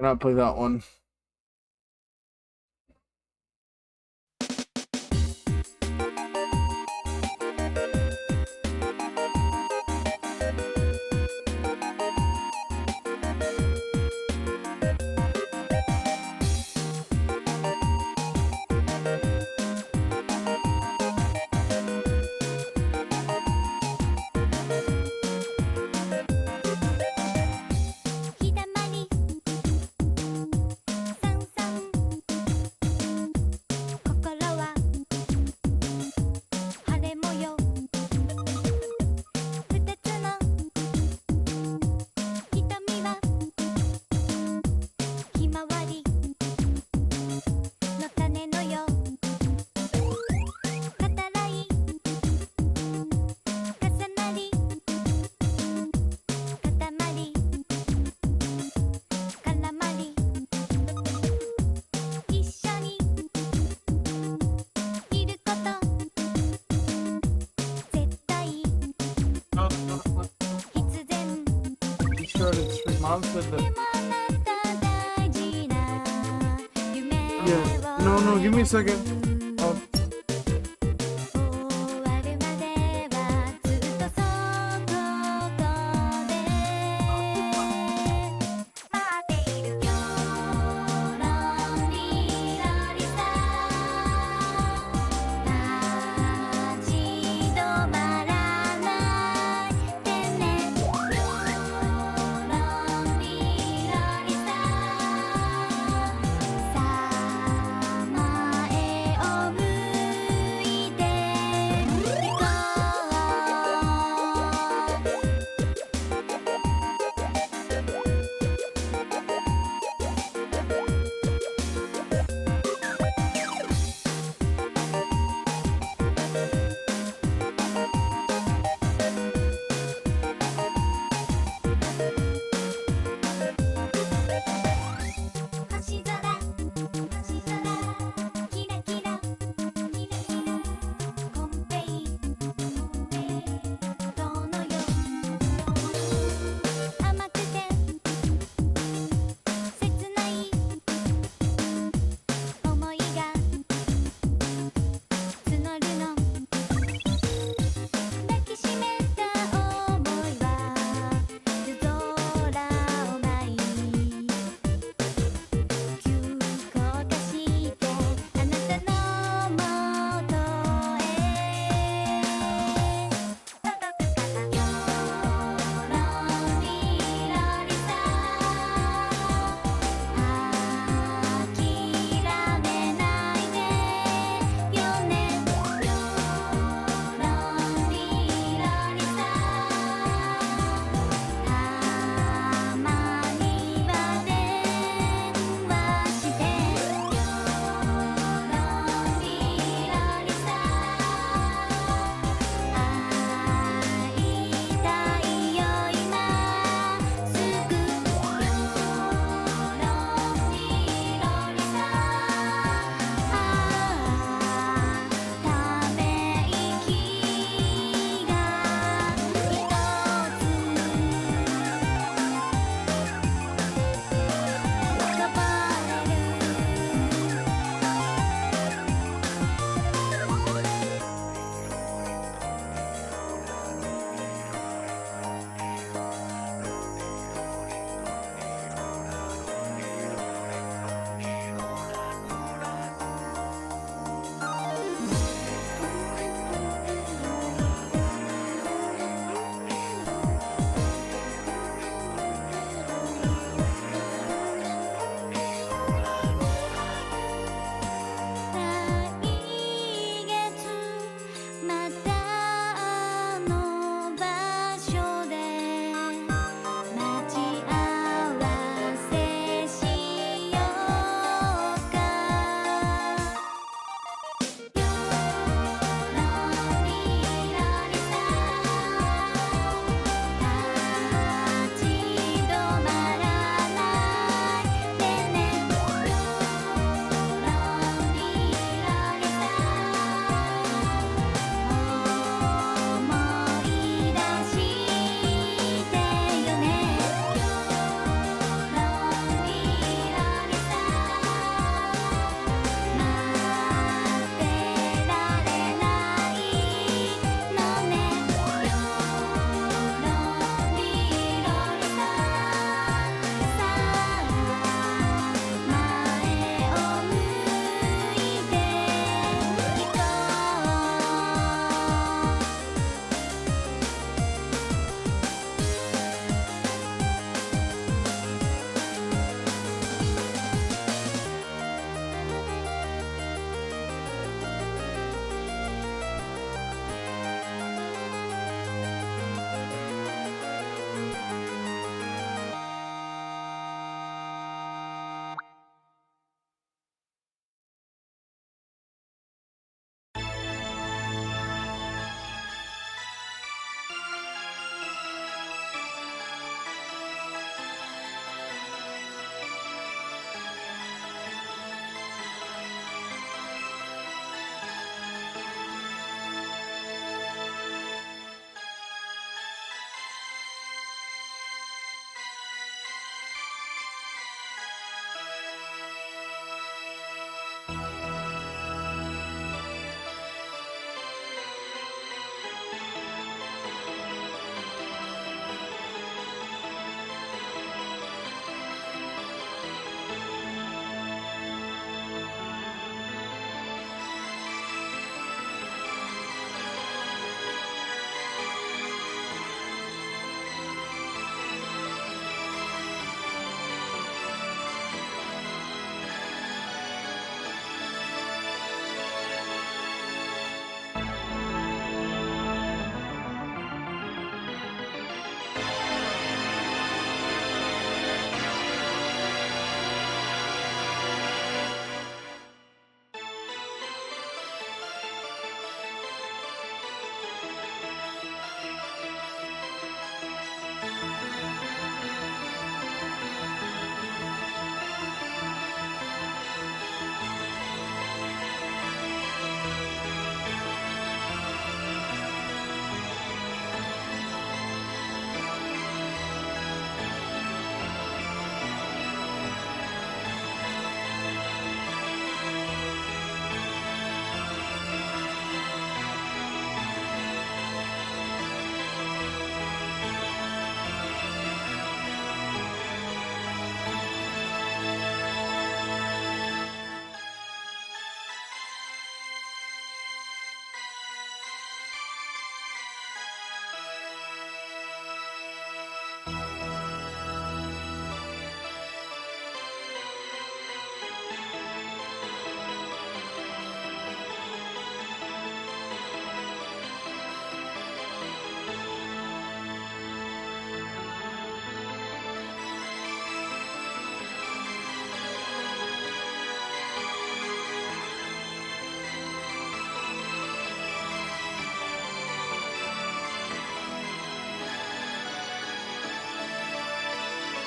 Cannot play that one. Mom said that. Yeah. No, give me a second. Oh.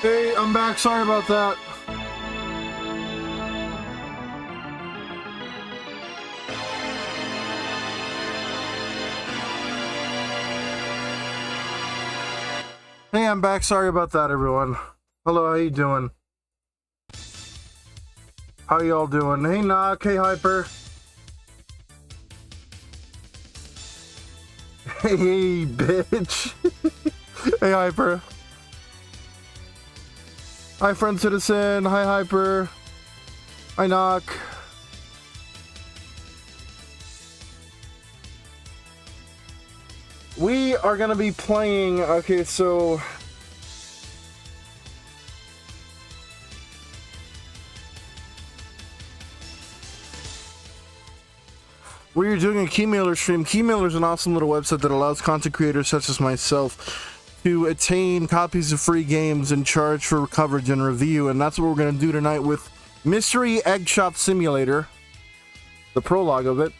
Hey, I'm back. Sorry about that. Hey, I'm back. Sorry about that, everyone. Hello, how you doing? How y'all doing? Hey, Knock. Hey, Hyper. Hey, bitch. Hey, Hyper. Hi, friend citizen. Hi, Hyper. Hi, Knock. We are gonna be playing. Okay, so we're doing a Keymailer stream. Keymailer is an awesome little website that allows content creators such as myself to attain copies of free games and charge for coverage and review, and that's what we're going to do tonight with Mystery Egg Shop Simulator, the prologue of it.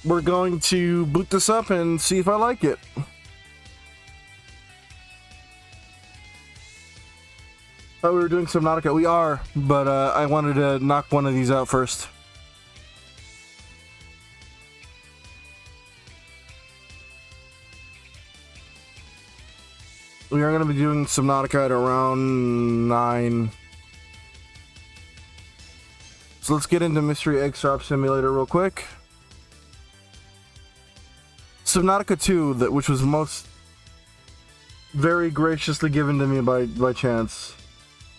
We're going to boot this up and see if I like it. Thought we were doing Subnautica. We are, but I wanted to knock one of these out first. We are going to be doing Subnautica at around 9. So let's get into Mystery Egg Shop Simulator real quick. Subnautica 2, which was most very graciously given to me by chance.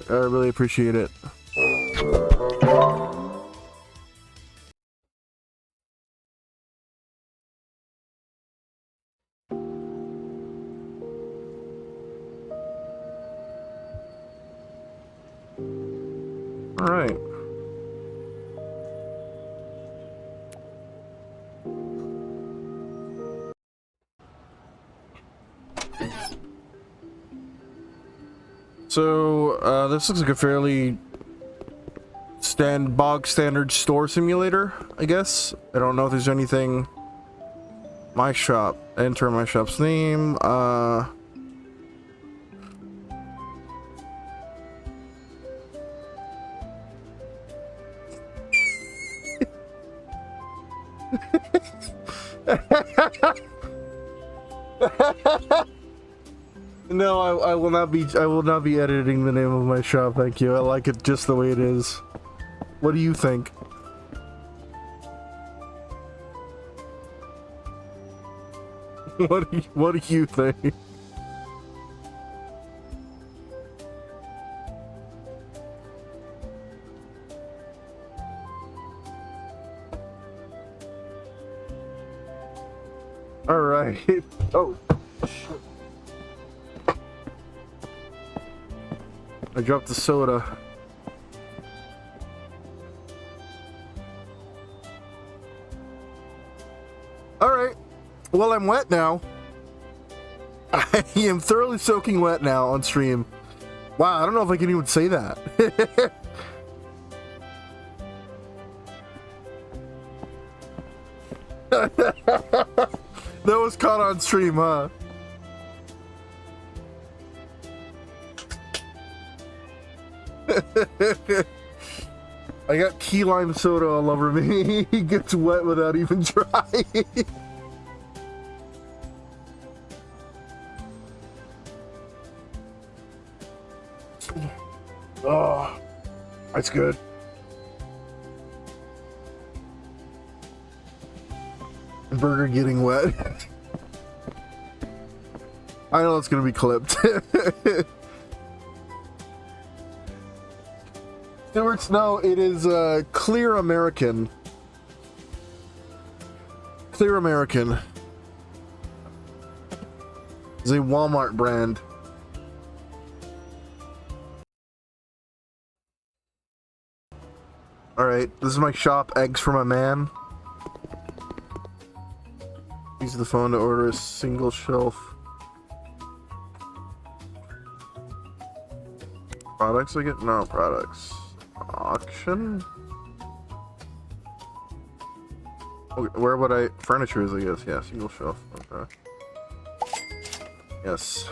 I really appreciate it. All right. So, this looks like a fairly bog standard store simulator, I guess. I don't know if there's anything. My shop. Enter my shop's name. No, I will not be. I will not be editing the name of my shop. Thank you. I like it just the way it is. What do you think? What do you think? All right. Oh, shit. I dropped the soda. All right. Well, I'm wet now. I am thoroughly soaking wet now on stream. Wow, I don't know if I can even say that. That was caught on stream, huh? I got key lime soda all over me. He gets wet without even trying. Oh, that's good. Burger getting wet. I know it's gonna be clipped. Stewart's, no, it is Clear American. Clear American. It's a Walmart brand. Alright, this is my shop, Eggs for My Man. Use the phone to order a single shelf. Products I get? No, products. Auction? Okay, where would I... Furniture is, I guess. Yeah, single shelf. Okay. Yes.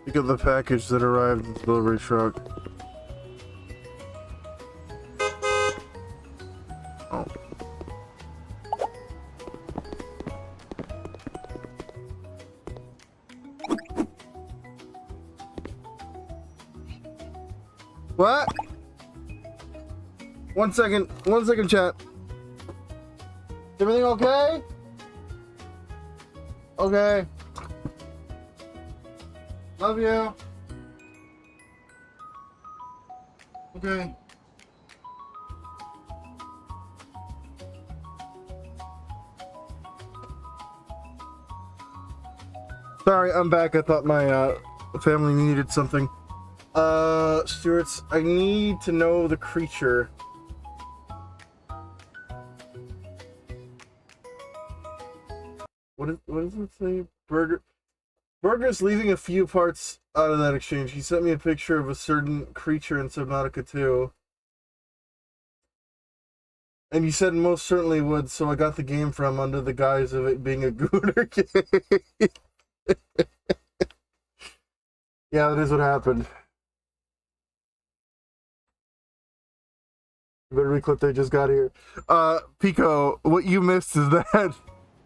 Pick up the package that arrived in the delivery truck. Oh. What? 1 second. 1 second, chat. Everything okay? Okay. Love you. Okay. Sorry, I'm back. I thought my family needed something. Stewart's, I need to know the creature. What does it say? Burger's leaving a few parts out of that exchange. He sent me a picture of a certain creature in Subnautica 2. And he said most certainly would, so I got the game from under the guise of it being a Gooner game. Yeah, that is what happened. Better reclip they just got here. Pico, what you missed is that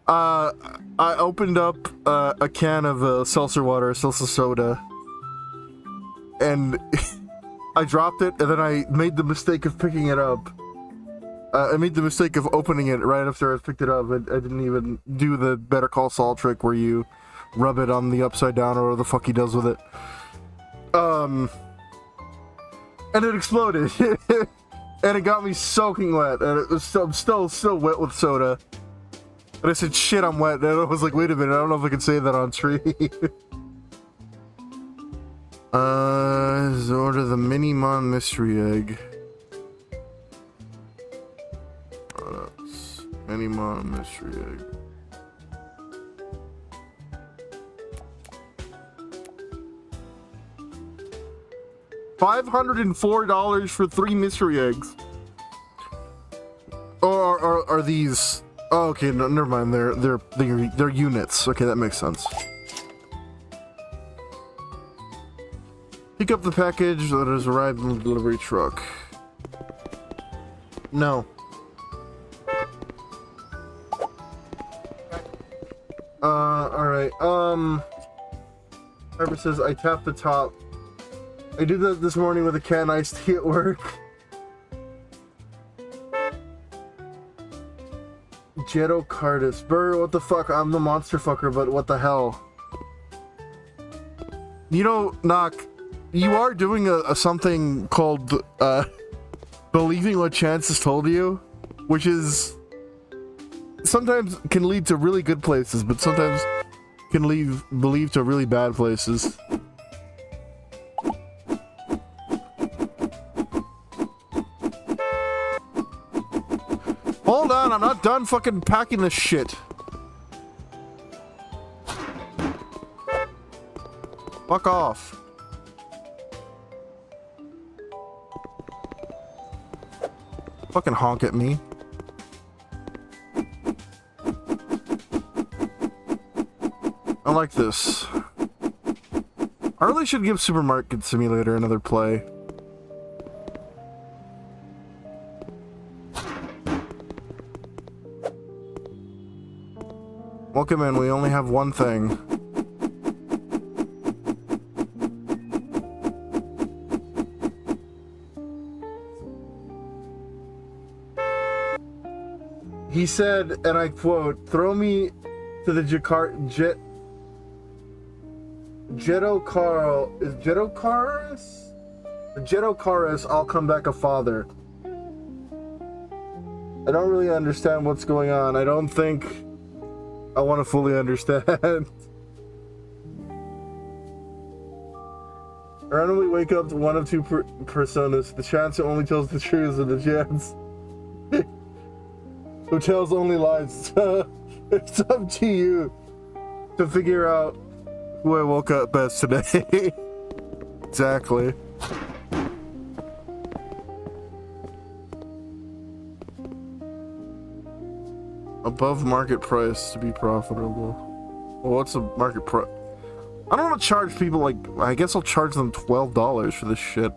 I opened up a can of seltzer water, seltzer soda, and I dropped it, and then I made the mistake of picking it up. I made the mistake of opening it right after I picked it up. I didn't even do the Better Call Saul trick where you rub it on the upside down or whatever the fuck he does with it. And it exploded. And it got me soaking wet, and it was I'm still wet with soda. And I said, shit, I'm wet. And I was like, wait a minute, I don't know if I can say that on stream. Order the Minimon mystery egg. Minimon mystery egg. $504 for 3 mystery eggs. Or are these? Oh, okay, no, never mind. They're units. Okay, that makes sense. Pick up the package that has arrived in the delivery truck. No. Alright, Harper says, I tapped the top. I did that this morning with a can iced tea at work. Jetto Cardis. Burr, what the fuck? I'm the monster fucker, but what the hell? You know, Knock, you are doing a something called, believing what Chance has told you, which is sometimes can lead to really good places, but sometimes can believe to really bad places. Hold on, I'm not done fucking packing this shit. Fuck off. Fucking honk at me. I like this. I really should give Supermarket Simulator another play. Welcome in, we only have one thing. He said, and I quote, throw me to the Jetto Caris, I'll come back a father. I don't really understand what's going on. I don't think I want to fully understand. I randomly wake up to one of two personas. The chance who only tells the truth and the chance who tells only lies. It's up to you to figure out who I woke up as today. Exactly. Above market price to be profitable. Well, what's the market price? I don't want to charge people like... I guess I'll charge them $12 for this shit.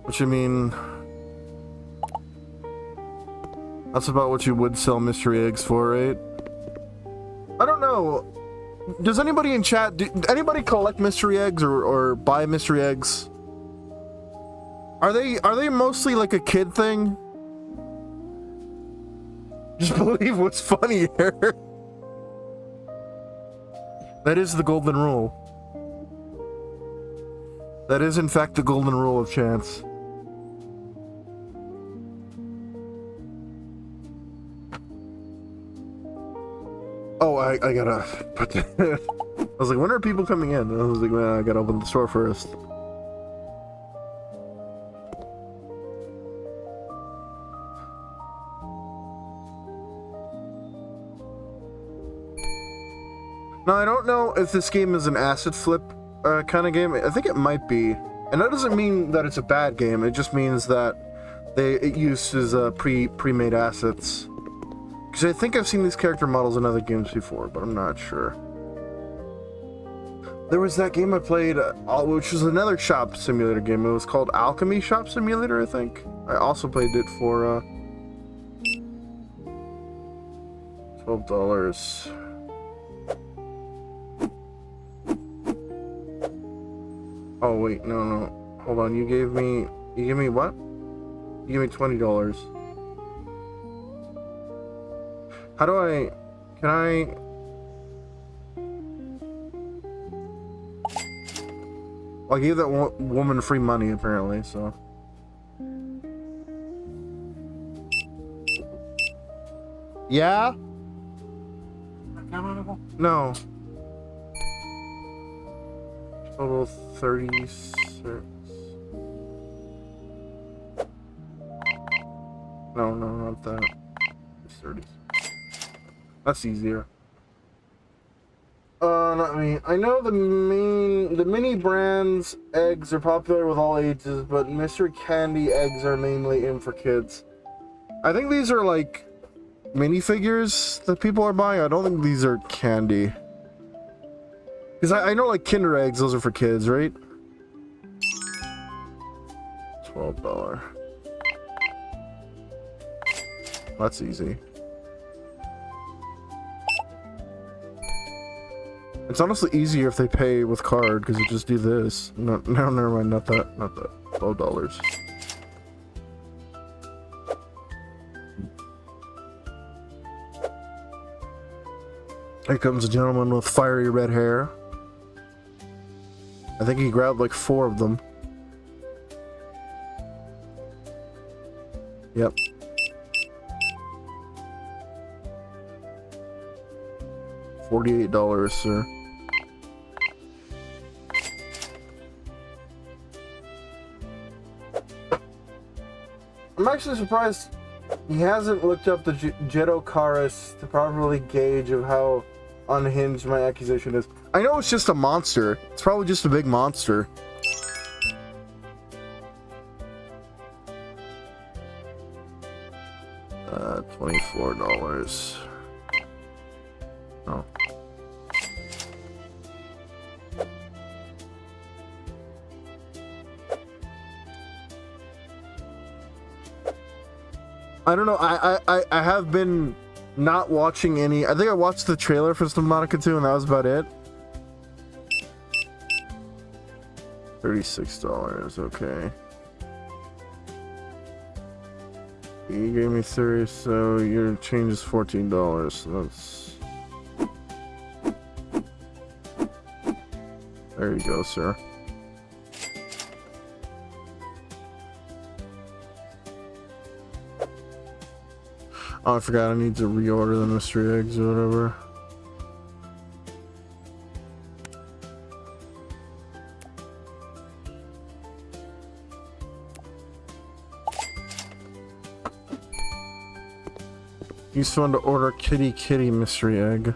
Which, I mean... That's about what you would sell mystery eggs for, right? I don't know. Does anybody in chat... anybody collect mystery eggs or buy mystery eggs? Are they mostly like a kid thing? Just believe what's funny here. That is the golden rule. That is, in fact, the golden rule of chance. Oh, I gotta put that. I was like, when are people coming in? And I was like, man, I gotta open the store first. Now, I don't know if this game is an asset flip kind of game. I think it might be. And that doesn't mean that it's a bad game. It just means that it uses pre-made assets. Because I think I've seen these character models in other games before, but I'm not sure. There was that game I played, which was another shop simulator game. It was called Alchemy Shop Simulator, I think. I also played it for $12. Oh wait, no. Hold on, you gave me what? You gave me $20. How do I... Can I... Well, I gave that woman free money, apparently, so... Yeah? No. Total 36. No, not that. It's 30. That's easier. Not me. I know the mini brands eggs are popular with all ages, but Mystery Candy eggs are mainly in for kids. I think these are like minifigures that people are buying. I don't think these are candy. Because I know like Kinder eggs, those are for kids, right? $12. That's easy. It's honestly easier if they pay with card, because you just do this. No, never mind, not that. $12. Here comes a gentleman with fiery red hair. I think he grabbed like 4 of them. Yep. $48, sir. I'm actually surprised he hasn't looked up the Jetokaris to properly gauge of how unhinged my accusation is. I know it's just a monster. It's probably just a big monster. $24. Oh. I don't know. I have been not watching any. I think I watched the trailer for Subnautica 2 and that was about it. $36. Okay. You gave me 30, so your change is $14. So that's... There you go, sir. Oh, I forgot I need to reorder the mystery eggs or whatever. Used to want to order kitty mystery egg.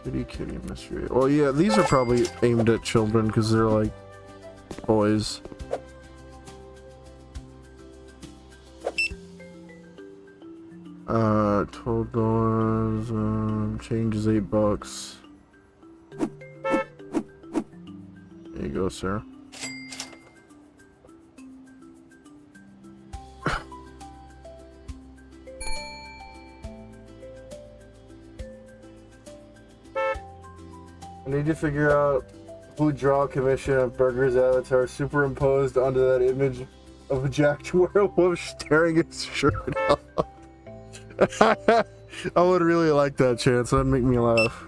Kitty mystery. Well, yeah, these are probably aimed at children because they're like boys. $12. Change is $8. There you go, sir. I need to figure out who draw commission of Burger's avatar superimposed onto that image of a jacked werewolf staring his shirt off. I would really like that, Chance. That'd make me laugh.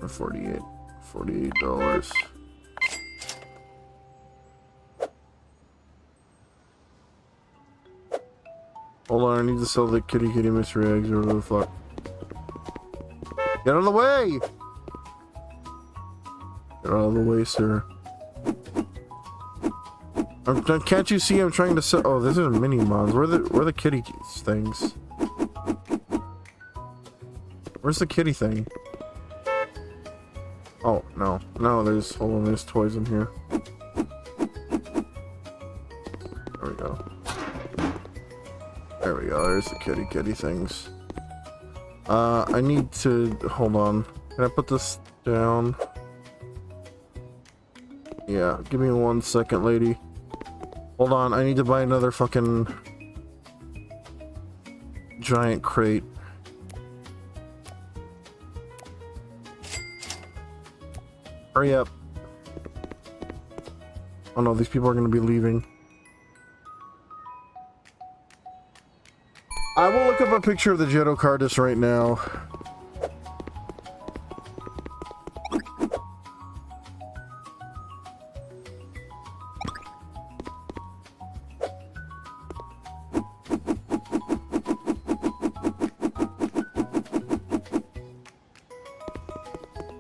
$48. Hold on, I need to sell the kitty mystery eggs or whatever the fuck. Get out of the way! Get out of the way, sir. Can't you see I'm trying to sell? Oh, these are mini mons. Where are the kitty things? Where's the kitty thing? Oh, no. No, there's, hold on, there's toys in here. There we go. There we go, there's the kitty things. I need to, hold on. Can I put this down? Yeah, give me 1 second, lady. Hold on, I need to buy another fucking giant crate. Hurry up. Oh no, these people are gonna be leaving. I will look up a picture of the Jetto Cardis right now.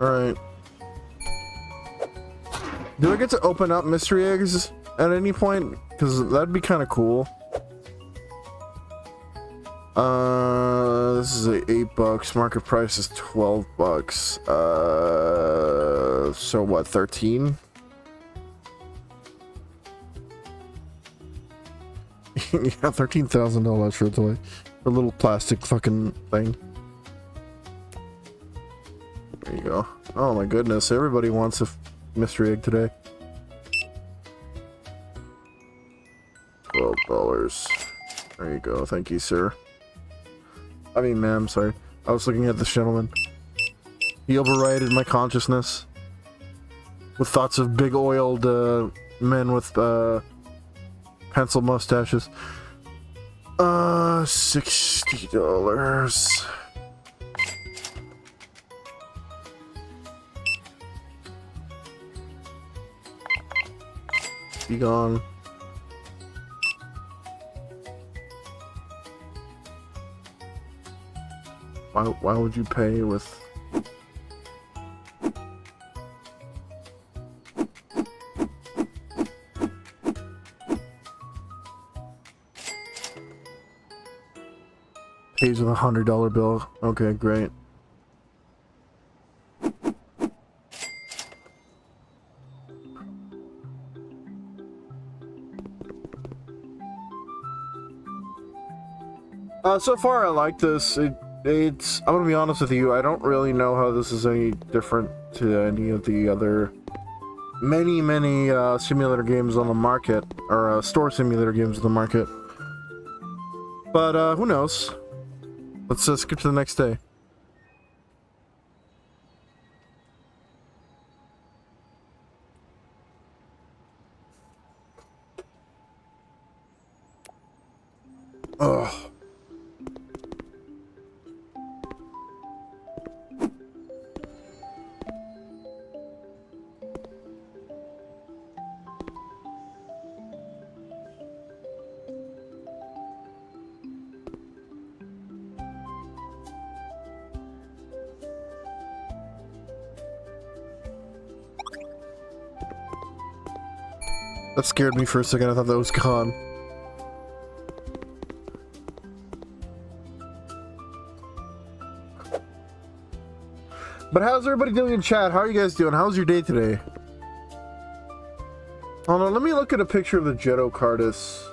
Alright. Do I get to open up mystery eggs at any point? Because that'd be kind of cool. This is $8. Market price is $12. So what, 13? Yeah, $13,000 for a toy. For a little plastic fucking thing. There you go. Oh my goodness, everybody wants a mystery egg today. $12. There you go, thank you, sir. I mean, ma'am, sorry. I was looking at this gentleman. He overrided my consciousness with thoughts of big oiled men with pencil mustaches. $60. Be gone. Why would you pay with... Pays with a $100 bill. Okay, great. So far I like this. It's, I'm gonna be honest with you, I don't really know how this is any different to any of the other many simulator games on the market, or store simulator games on the market. But who knows? Let's skip to the next day. Ugh. That scared me for a second, I thought that was gone. But how's everybody doing in chat? How are you guys doing? How's your day today? Hold on, let me look at a picture of the Jetto Cardis.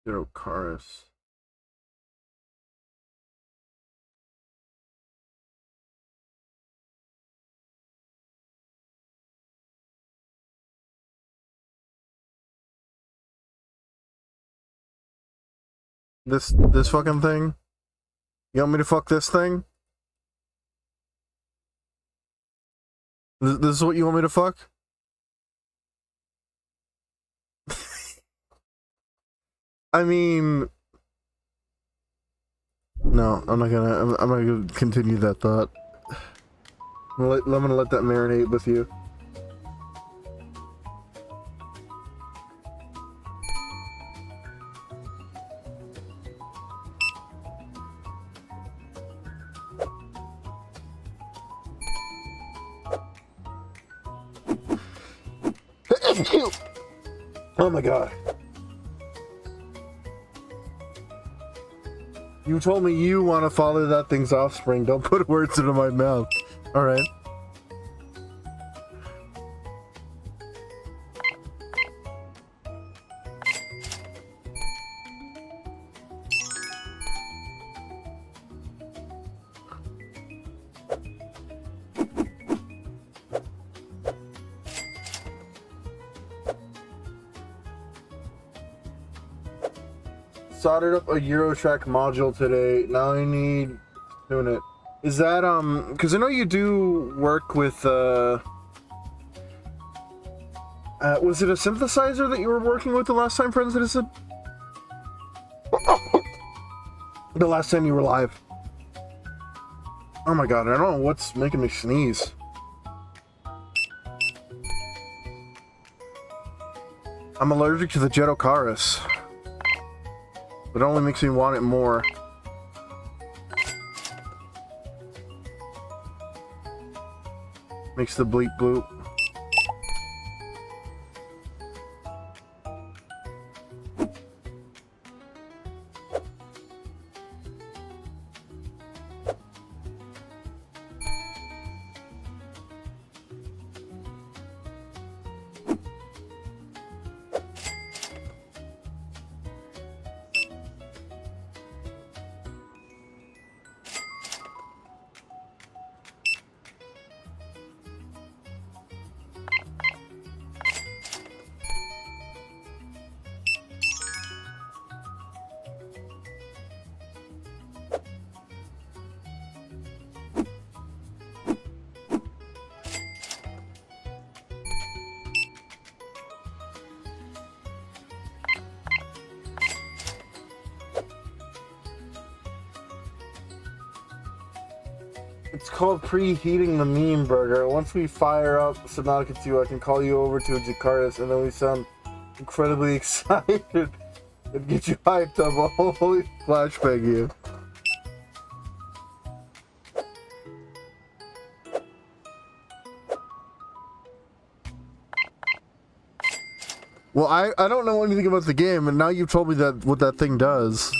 Zero Chorus. This fucking thing? You want me to fuck this thing? This is what you want me to fuck? I mean, no, I'm not gonna continue that thought. I'm gonna let that marinate with you. Oh my god. You told me you want to follow that thing's offspring. Don't put words into my mouth. Alright. Soldered up a Eurotrack module today. Now I need to tune it. Is that because I know you do work with was it a synthesizer that you were working with the last time, Friends Citizen? The last time you were live. Oh my god, I don't know what's making me sneeze. I'm allergic to the Jetocaris. It only makes me want it more. Makes the bleep bloop. It's called preheating the meme burger. Once we fire up Subnautica 2, I can call you over to a Jakartas and then we sound incredibly excited and get you hyped up. Holy flashbang you. Well, I don't know anything about the game, and now you've told me that what that thing does.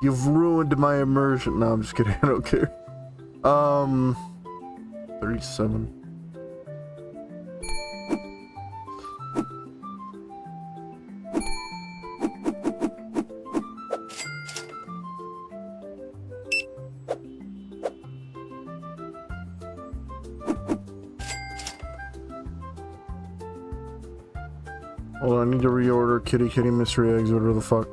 You've ruined my immersion. No, I'm just kidding. I don't care. 37. Hold on, I need to reorder Kitty Kitty Mystery Eggs, whatever the fuck.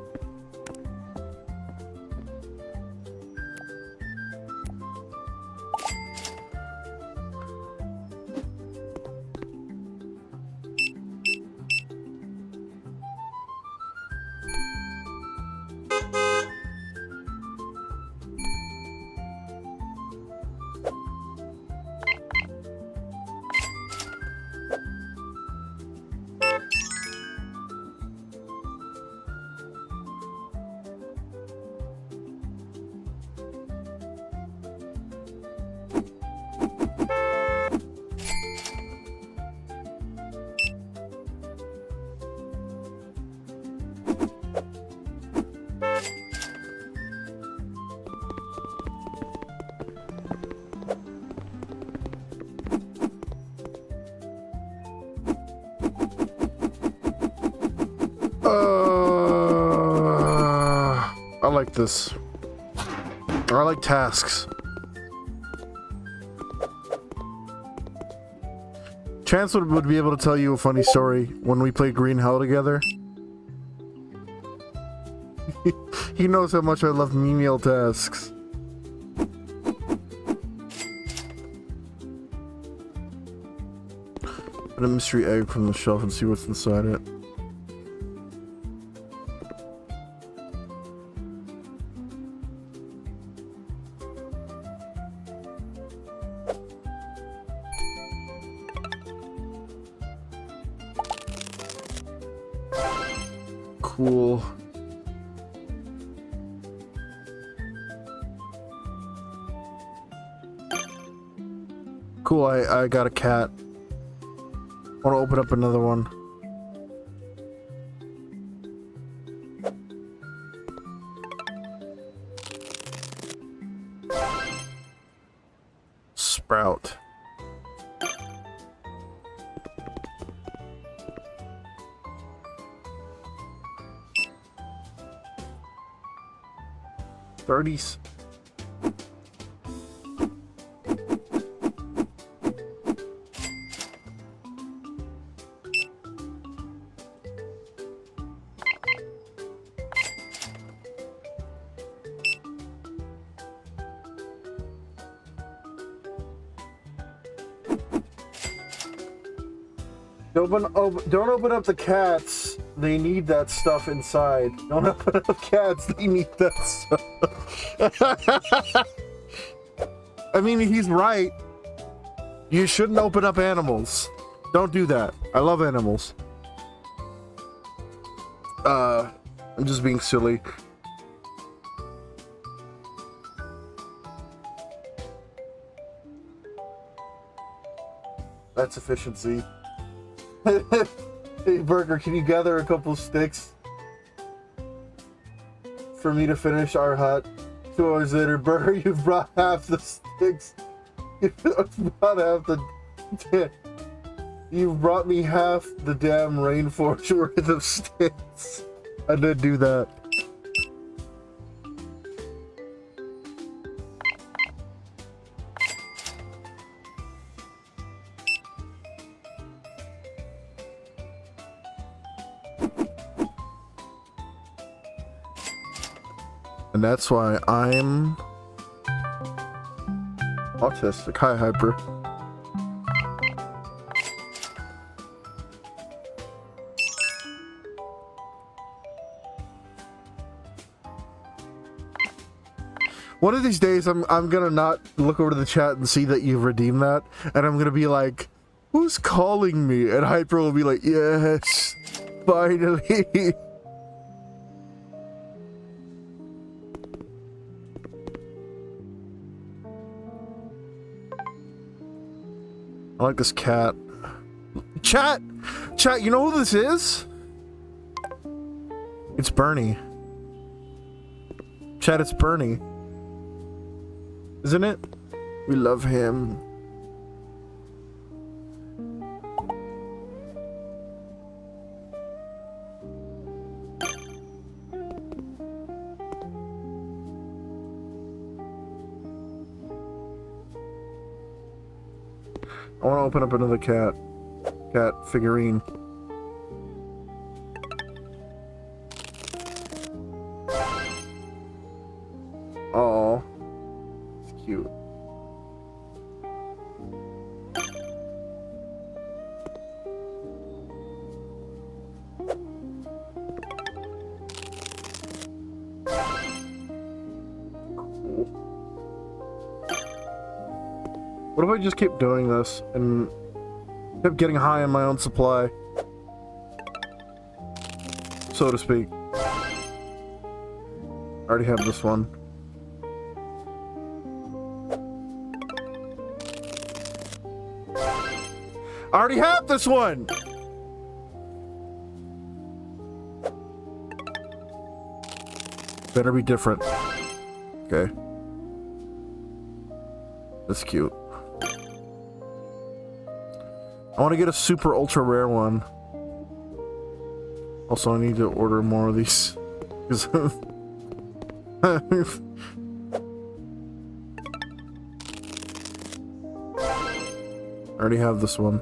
like this. I like tasks. Chance would be able to tell you a funny story when we played Green Hell together. He knows how much I love menial tasks. Get a mystery egg from the shelf and see what's inside it. Cool. Cool, I got a cat. I want to open up another one. Sprout. Thirties. Don't open up the cats. They need that stuff inside. Don't open up cats. They need that stuff. I mean, he's right. You shouldn't open up animals. Don't do that. I love animals. I'm just being silly. That's efficiency. Hey, Burger, can you gather a couple sticks for me to finish our hut? 2 hours later, Burger, you've brought half the sticks. You've brought me half the damn rainforest worth of sticks. I did do that. And that's why I'm autistic. Hi, Hyper. One of these days, I'm gonna not look over to the chat and see that you've redeemed that, and I'm gonna be like, "Who's calling me?" And Hyper will be like, "Yes, finally." I like this cat. Chat, you know who this is? It's Bernie. Chat, it's Bernie. Isn't it? We love him. I want to open up another cat figurine. Oh, it's cute. What if I just keep doing this and kept getting high on my own supply, so to speak? I already have this one. I already have this one! Better be different. Okay. That's cute. I want to get a super ultra rare one. Also, I need to order more of these. Already have this one.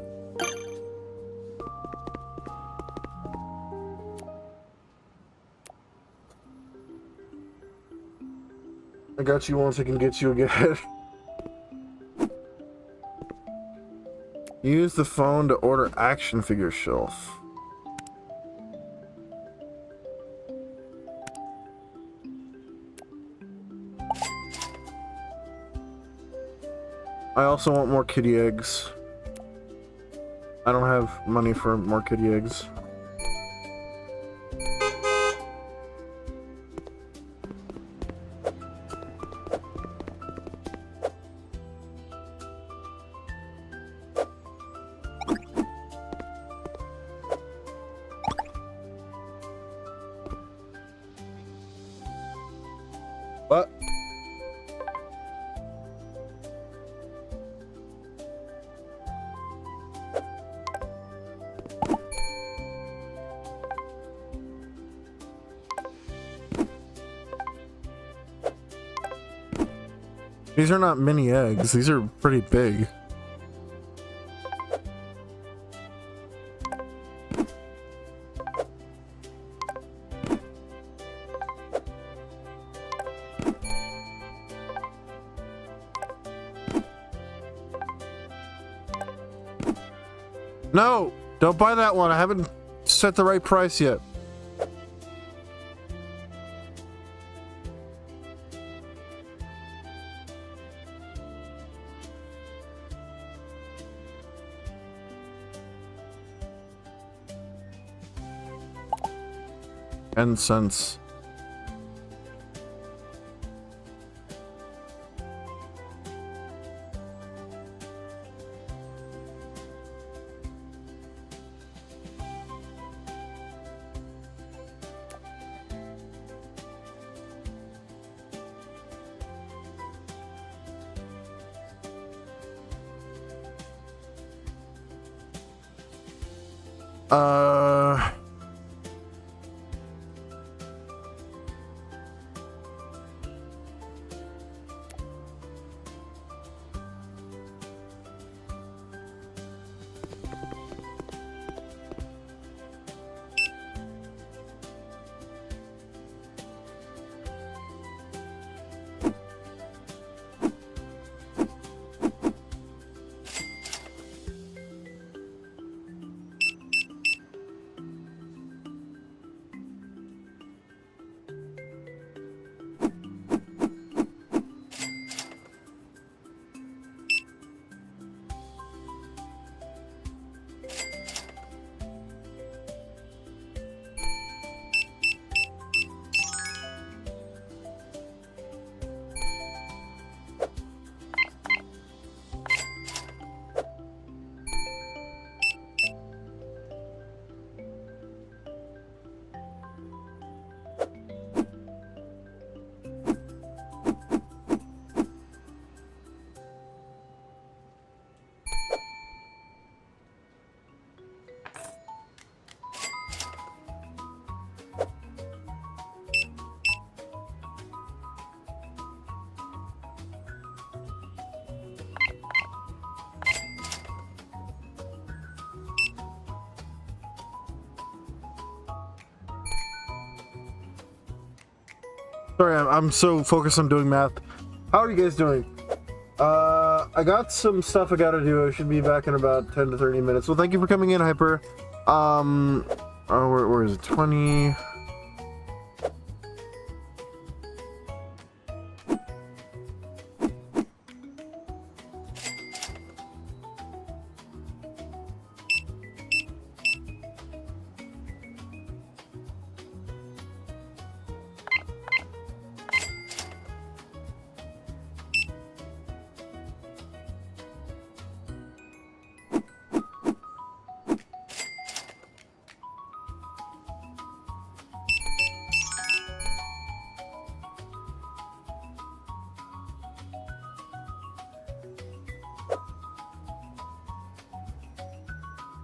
I got you once, I can get you again. Use the phone to order action figure shelf. I also want more kitty eggs. I don't have money for more kitty eggs. What? These are not mini eggs, these are pretty big. No! Don't buy that one, I haven't set the right price yet. $0.10. Sorry, I'm so focused on doing math. How are you guys doing? I got some stuff I gotta do. I should be back in about 10 to 30 minutes. Well, thank you for coming in, Hyper. Oh, where is it? 20...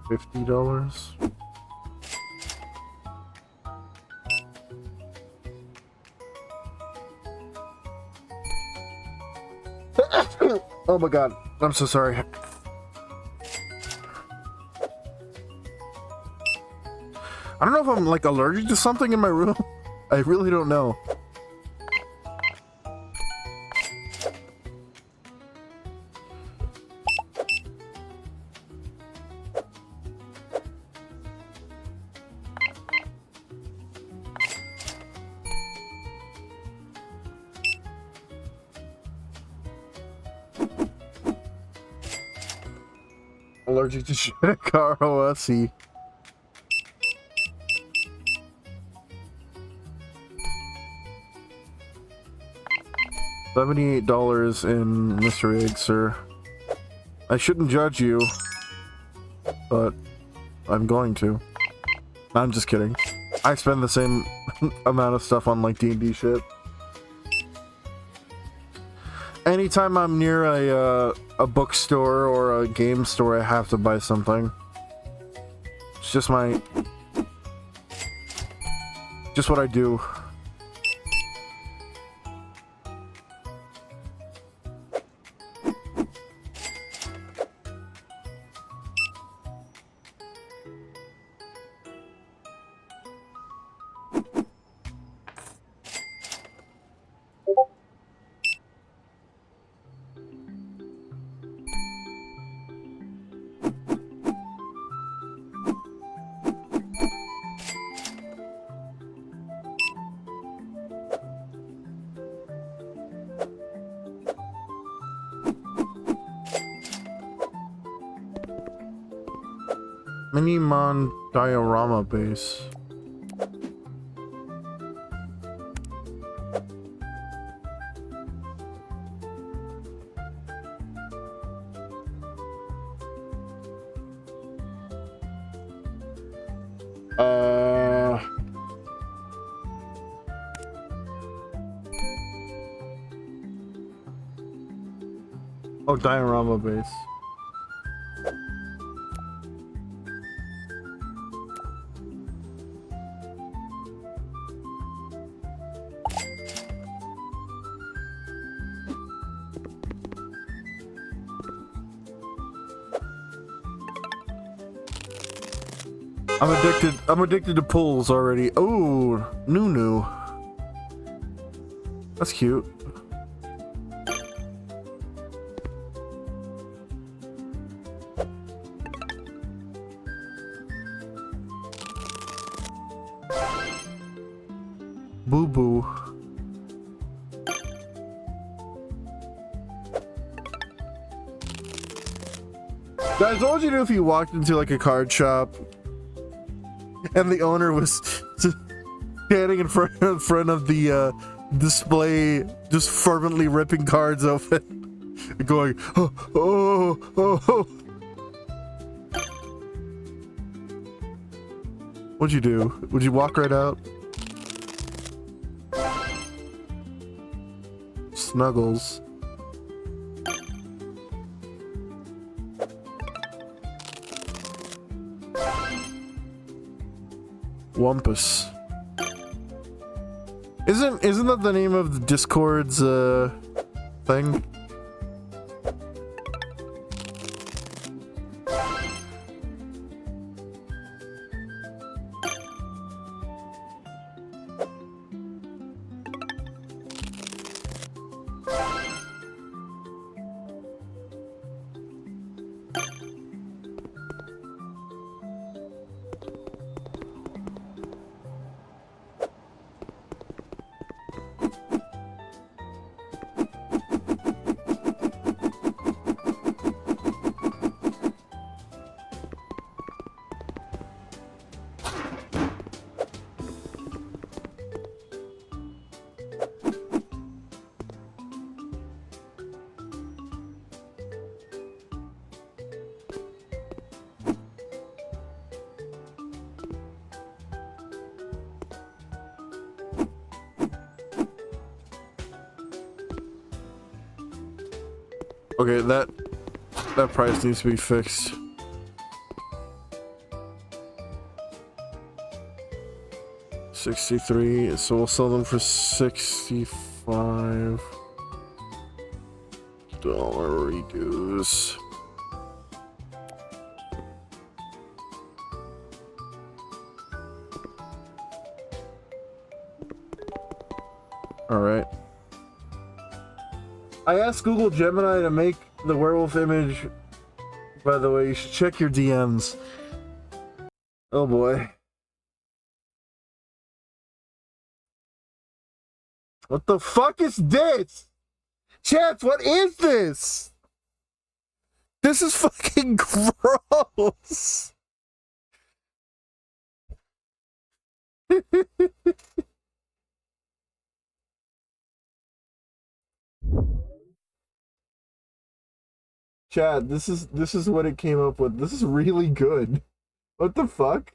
$50. Oh my god, I'm so sorry. I don't know if I'm like allergic to something in my room. I really don't know. Allergic to shit at ROSE. $78 in Mr. Egg, sir. I shouldn't judge you, but I'm going to. I'm just kidding. I spend the same amount of stuff on like D&D shit. Anytime I'm near a bookstore or a game store, I have to buy something. It's just what I do. Minimon diorama base. Oh, diorama base. I'm addicted to pools already. Oh, Nunu. That's cute. Boo Boo. Guys, what would you do if you walked into like a card shop and the owner was standing in front of the display, just fervently ripping cards open, going, oh, oh, oh, oh. What'd you do? Would you walk right out? Snuggles. Wumpus. Isn't that the name of the Discord's thing? Okay, that price needs to be fixed. $63, so we'll sell them for $65 each. goes. All right. I asked Google Gemini to make the werewolf image. By the way, you should check your DMs. Oh boy. What the fuck is this? Chat, what is this? This is fucking gross. Chad, this is what it came up with. This is really good. What the fuck?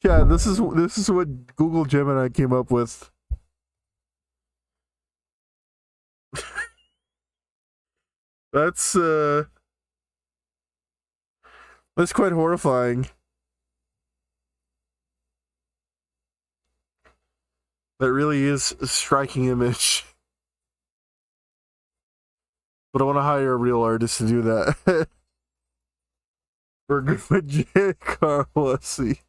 Chad, this is what Google Gemini came up with. That's quite horrifying. That really is a striking image. But I want to hire a real artist to do that. Burger Legit Carlossi.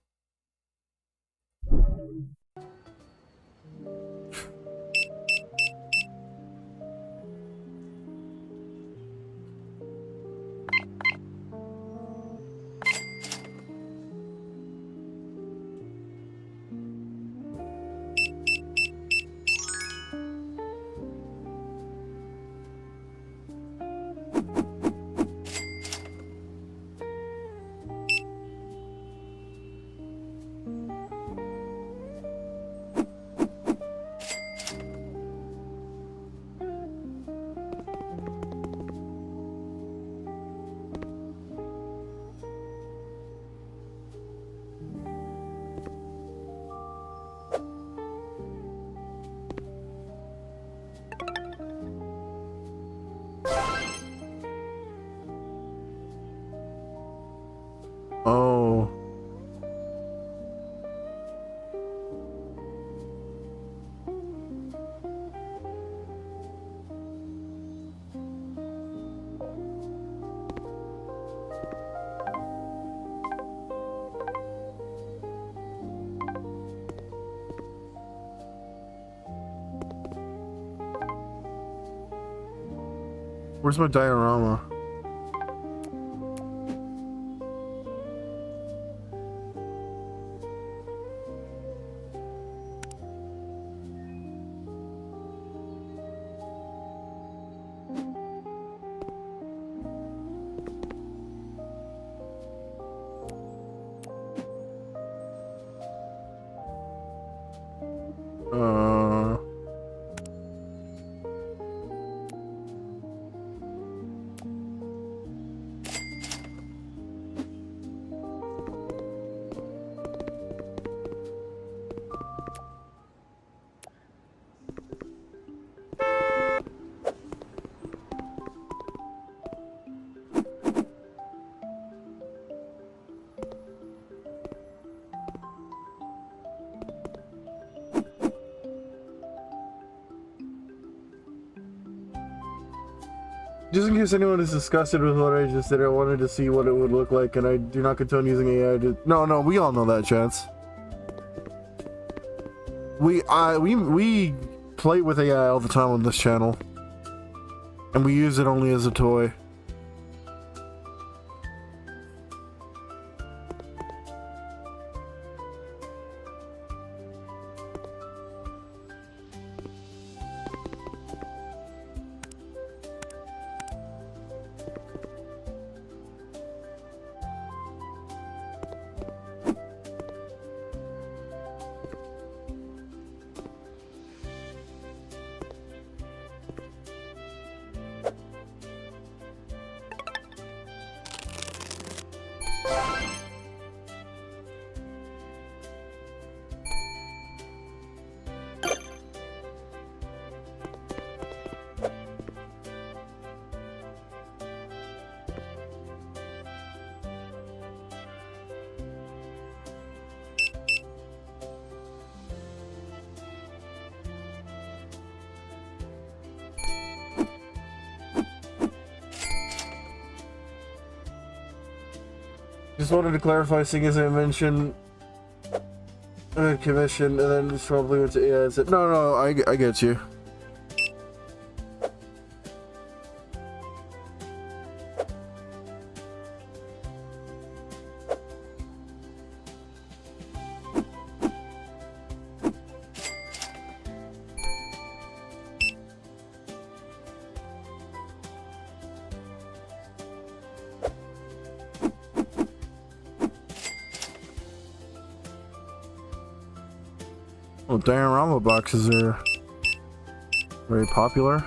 Oh. Where's my diorama? Just in case anyone is disgusted with what I just did, I wanted to see what it would look like, and I do not condone using AI to... No, we all know that, Chance. We play with AI all the time on this channel. And we use it only as a toy. Just wanted to clarify, seeing as I mentioned commission, and then just probably went to AI. I said, no, I get you. Well, diorama boxes are very popular.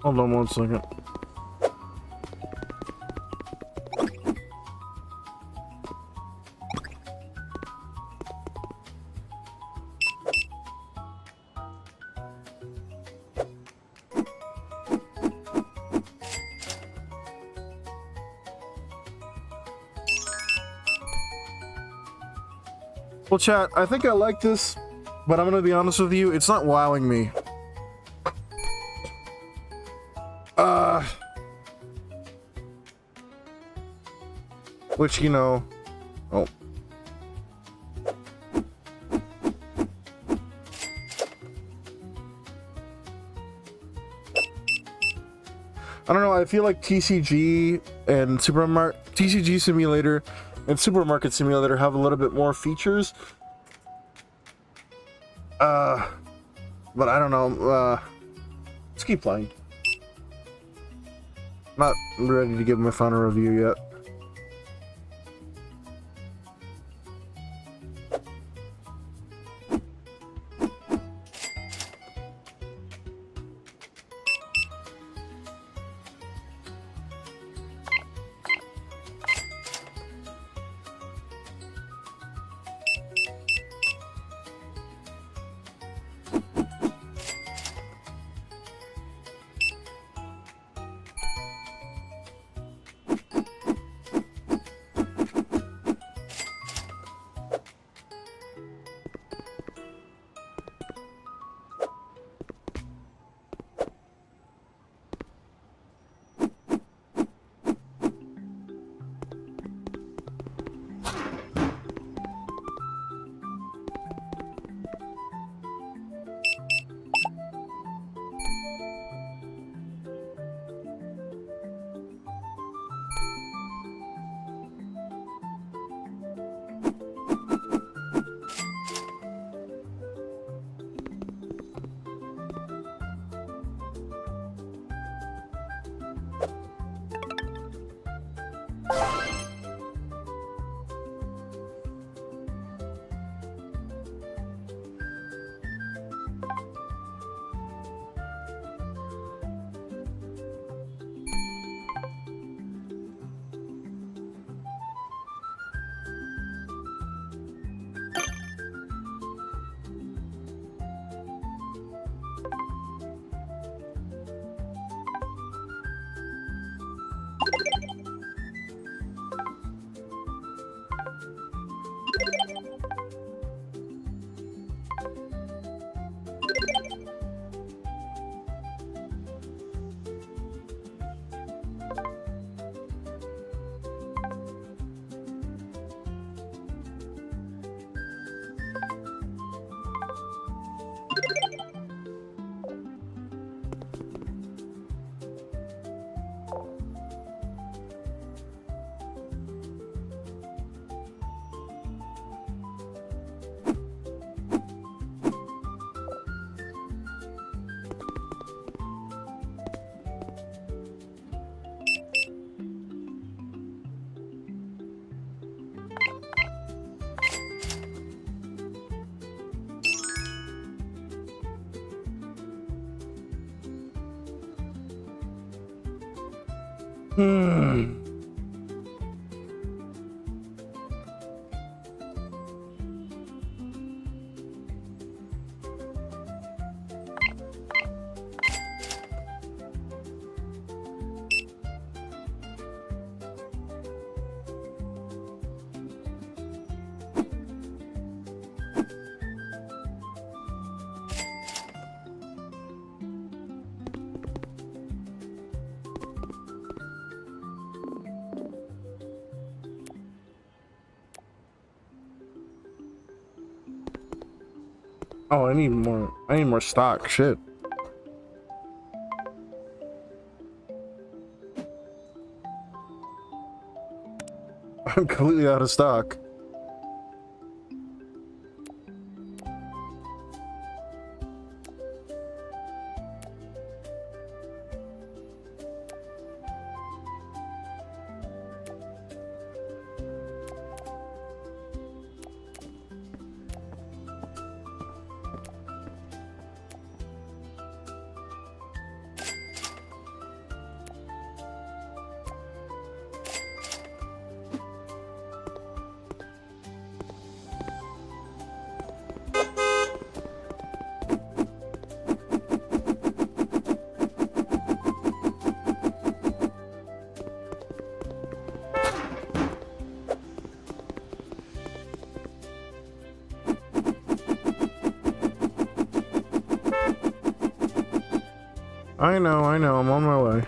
Hold on one second. Well, chat, I think I like this, but I'm gonna be honest with you, it's not wowing me. Which, you know... Oh. I don't know, I feel like TCG and TCG Simulator and Supermarket Simulator have a little bit more features. But I don't know, let's keep playing. Not ready to give my final review yet. Hmm. Oh, I need more. I need more stock. Shit. I'm completely out of stock. I know, I'm on my way.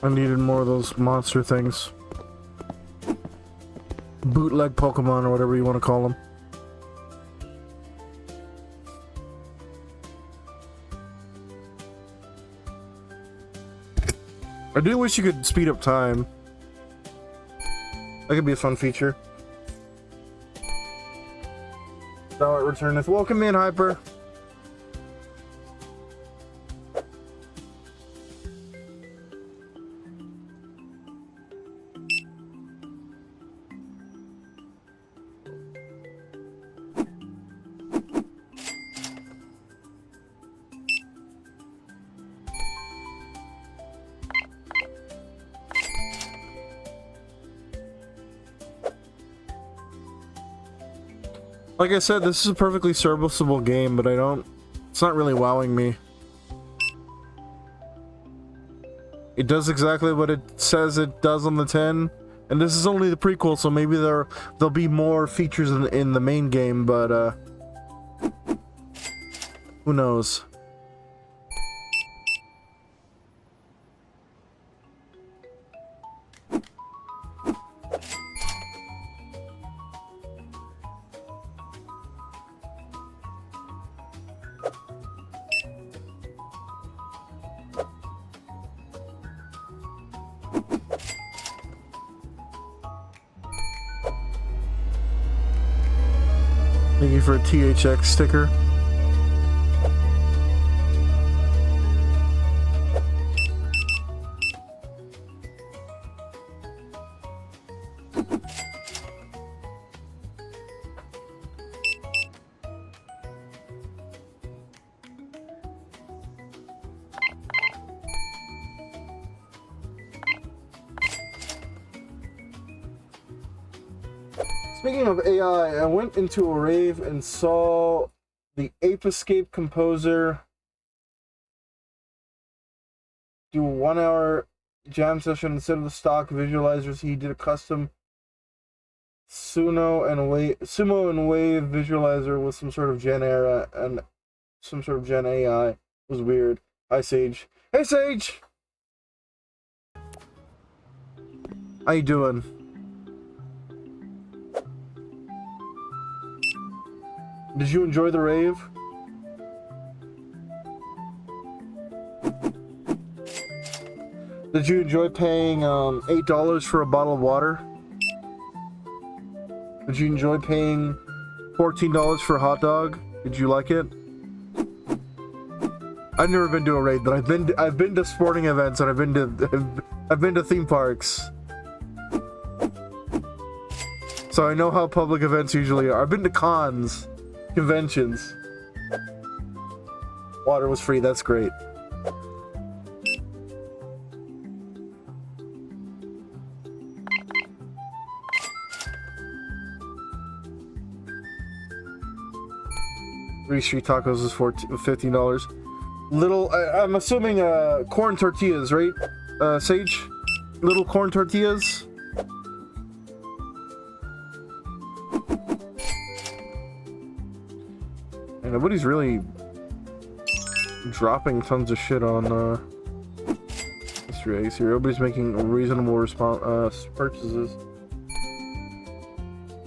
I needed more of those monster things. Bootleg Pokemon or whatever you want to call them. I do wish you could speed up time. That could be a fun feature. Thou art returneth. Welcome in, Hyper. Like I said, this is a perfectly serviceable game, but it's not really wowing me. It does exactly what it says it does on the 10, and this is only the prequel, so maybe there'll be more features in the main game, but who knows? Thank you for a THX sticker. Speaking of AI, I went into a rave and saw the Ape Escape composer do a 1 hour jam session. Instead of the stock visualizers, he did a custom sumo and wave visualizer with some sort of Gen era and some sort of Gen AI. It was weird. Hi, Sage. Hey, Sage! How you doing? Did you enjoy the rave? Did you enjoy paying $8 for a bottle of water? Did you enjoy paying $14 for a hot dog? Did you like it? I've never been to a rave, but I've been to sporting events and I've been to theme parks. So I know how public events usually are. I've been to cons, conventions. Water was free, that's great. Three street tacos is $15. Little, I'm assuming corn tortillas, right? Sage? Little corn tortillas? And nobody's really dropping tons of shit on Easter eggs here. Everybody's making reasonable purchases.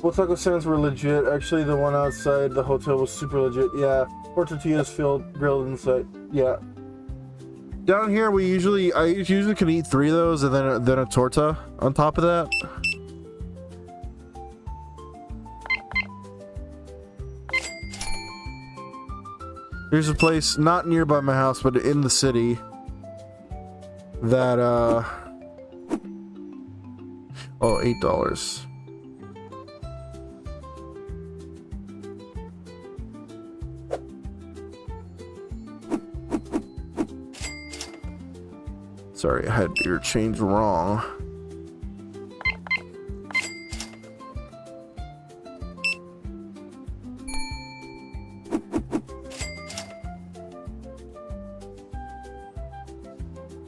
Both taco stands were legit. Actually, the one outside the hotel was super legit. Yeah, four tortillas filled, grilled inside. Yeah. Down here, I usually can eat 3 of those and then a torta on top of that. Here's a place not nearby my house, but in the city that oh, $8. Sorry, I had your change wrong.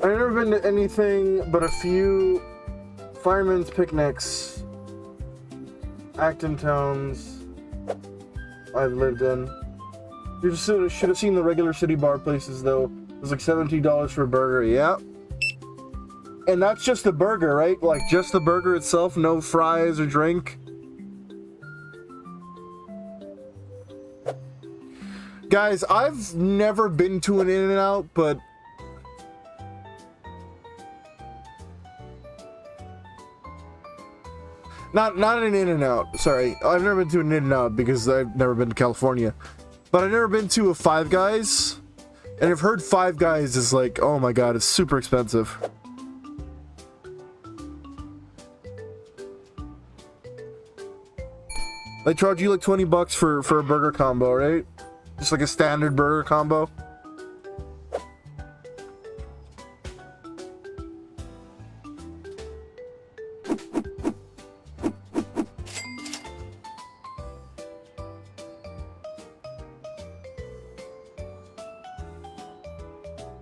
I've never been to anything but a few firemen's picnics, Acton towns I've lived in. You just should have seen the regular city bar places though. It was like $17 for a burger, yeah. And that's just the burger, right? Like just the burger itself, no fries or drink. Guys, I've never been to an In-N-Out, but not an In-N-Out. Sorry, I've never been to an In-N-Out because I've never been to California. But I've never been to a Five Guys, and I've heard Five Guys is like, oh my god, it's super expensive. They charge you like 20 bucks for a burger combo, right? Just like a standard burger combo.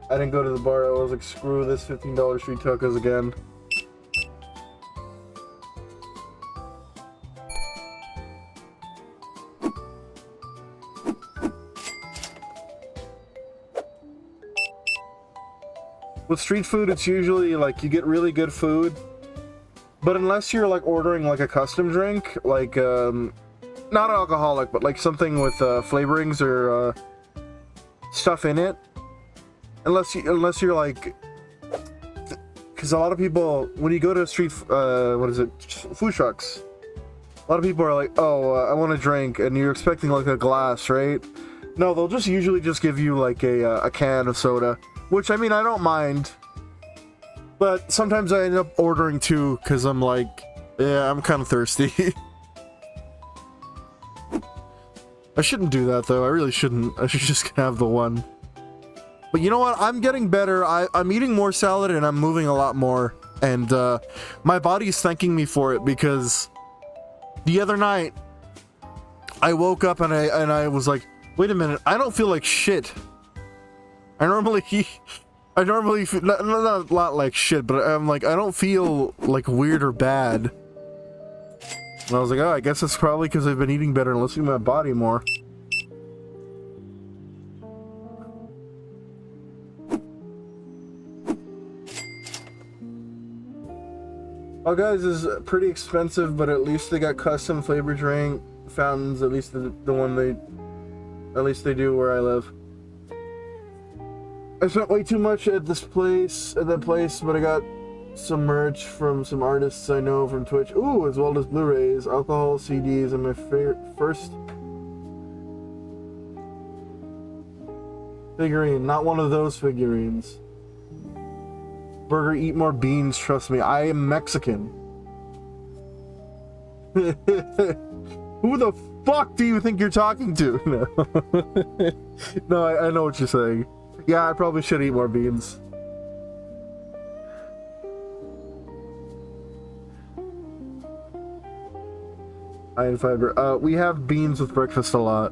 I didn't go to the bar. I was like, screw this $15 street tacos again. With street food, it's usually like you get really good food, but unless you're like ordering like a custom drink, like not alcoholic, but like something with flavorings or stuff in it, unless you're like, because a lot of people, when you go to street food trucks, a lot of people are like, oh, I want a drink, and you're expecting like a glass, right? No, they'll just usually just give you like a can of soda. Which, I mean, I don't mind. But sometimes I end up ordering 2 because I'm like, yeah, I'm kind of thirsty. I shouldn't do that, though. I really shouldn't. I should just have the one. But you know what? I'm getting better. I'm eating more salad and I'm moving a lot more. And my body's thanking me for it because the other night, I woke up and I was like, wait a minute, I don't feel like shit. I I normally feel not a lot like shit, but I'm like, I don't feel like weird or bad. And I was like, oh, I guess it's probably because I've been eating better and listening to my body more. Oh, guys, is pretty expensive, but at least they got custom flavor drink fountains. At least the one they do where I live. I spent way too much at that place, but I got some merch from some artists I know from Twitch. Ooh, as well as Blu-rays, alcohol, CDs, and my first figurine. Not one of those figurines. Burger, eat more beans, trust me. I am Mexican. Who the fuck do you think you're talking to? No, no, I know what you're saying. Yeah, I probably should eat more beans. Iron fiber. We have beans with breakfast a lot.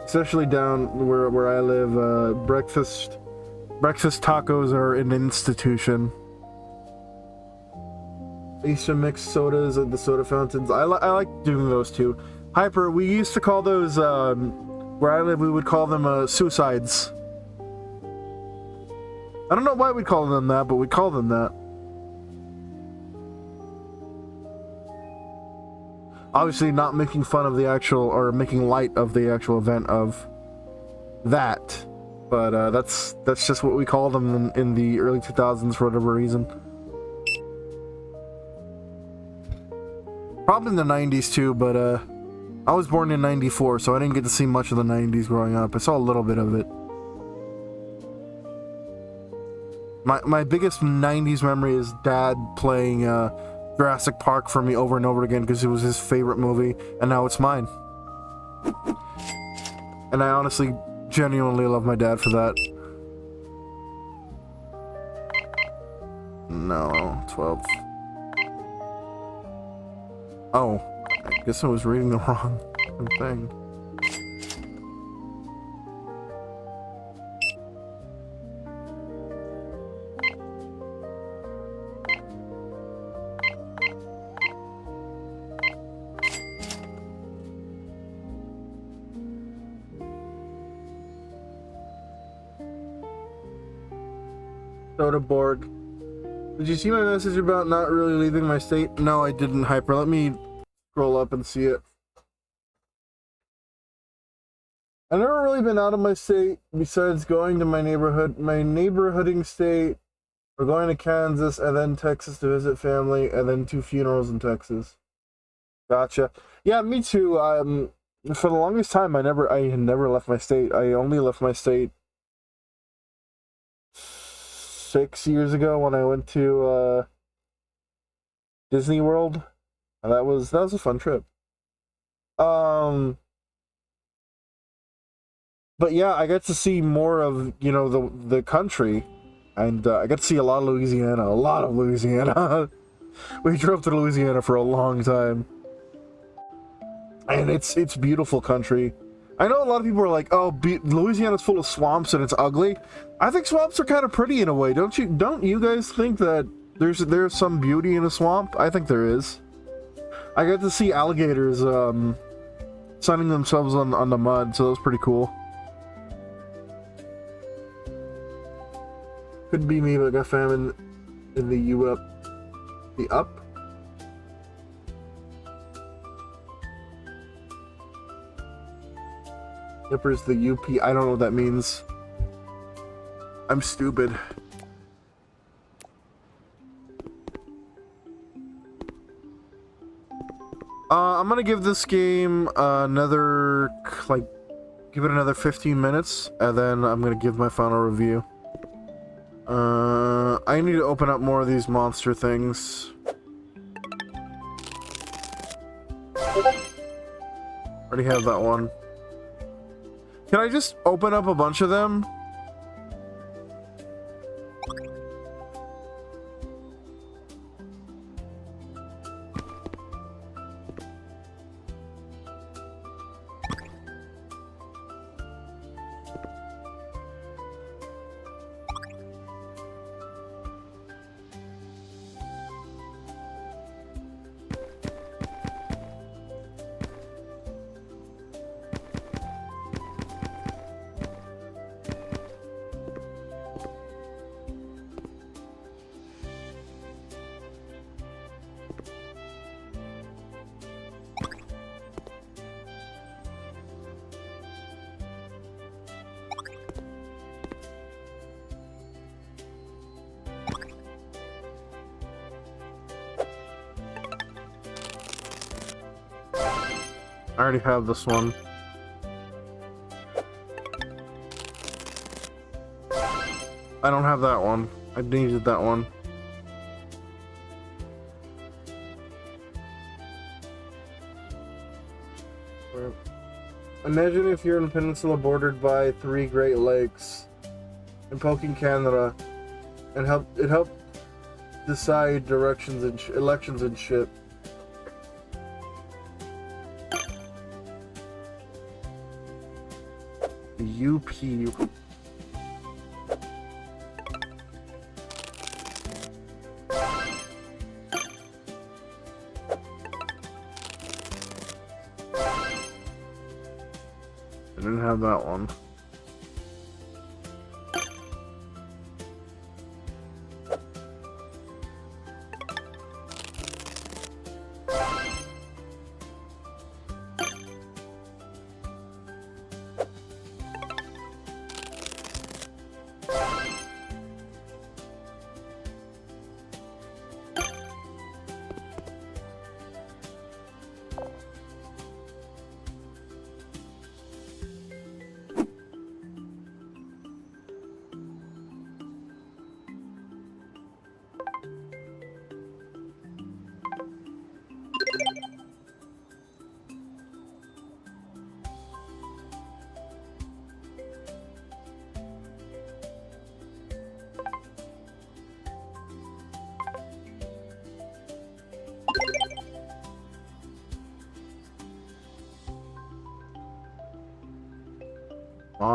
Especially down where I live, breakfast tacos are an institution. I used to mix sodas at the soda fountains. I like doing those too. Hyper, we used to call those, where I live, we would call them, suicides. I don't know why we call them that, but we call them that. Obviously not making fun of the actual, or making light of the actual event of that. But, that's just what we call them in the early 2000s for whatever reason. Probably in the 90s too, but, I was born in 94, so I didn't get to see much of the 90s growing up. I saw a little bit of it. My biggest 90s memory is Dad playing, Jurassic Park for me over and over again because it was his favorite movie, and now it's mine. And I honestly, genuinely love my dad for that. No, 12. Oh, I guess I was reading the wrong thing. Sodaborg. Did you see my message about not really leaving my state? No, I didn't, Hyper. Let me scroll up and see it. I've never really been out of my state besides going to my neighborhooding state, or going to Kansas and then Texas to visit family, and then 2 funerals in Texas. Gotcha. Yeah, me too. For the longest time, I had never left my state. I only left my state 6 years ago when I went to Disney World, and that was a fun trip. But yeah, I got to see more of, you know, the country, and I got to see a lot of Louisiana. We drove to Louisiana for a long time, and it's beautiful country. I know a lot of people are like, oh, Louisiana's full of swamps and it's ugly. I think swamps are kind of pretty in a way. Don't you guys think that there's some beauty in a swamp? I think there is. I got to see alligators sunning themselves on the mud, so that was pretty cool. Could be me, but I got famine in the up. Yepper's the UP. I don't know what that means. I'm stupid. I'm gonna give this game another, give it another 15 minutes, and then I'm gonna give my final review. I need to open up more of these monster things. Already have that one. Can I just open up a bunch of them? I already have this one. I don't have that one. I needed that one. Imagine if you're in a peninsula bordered by 3 Great Lakes in Poking Canada, and help decide directions and elections and shit. UP. I didn't have that one.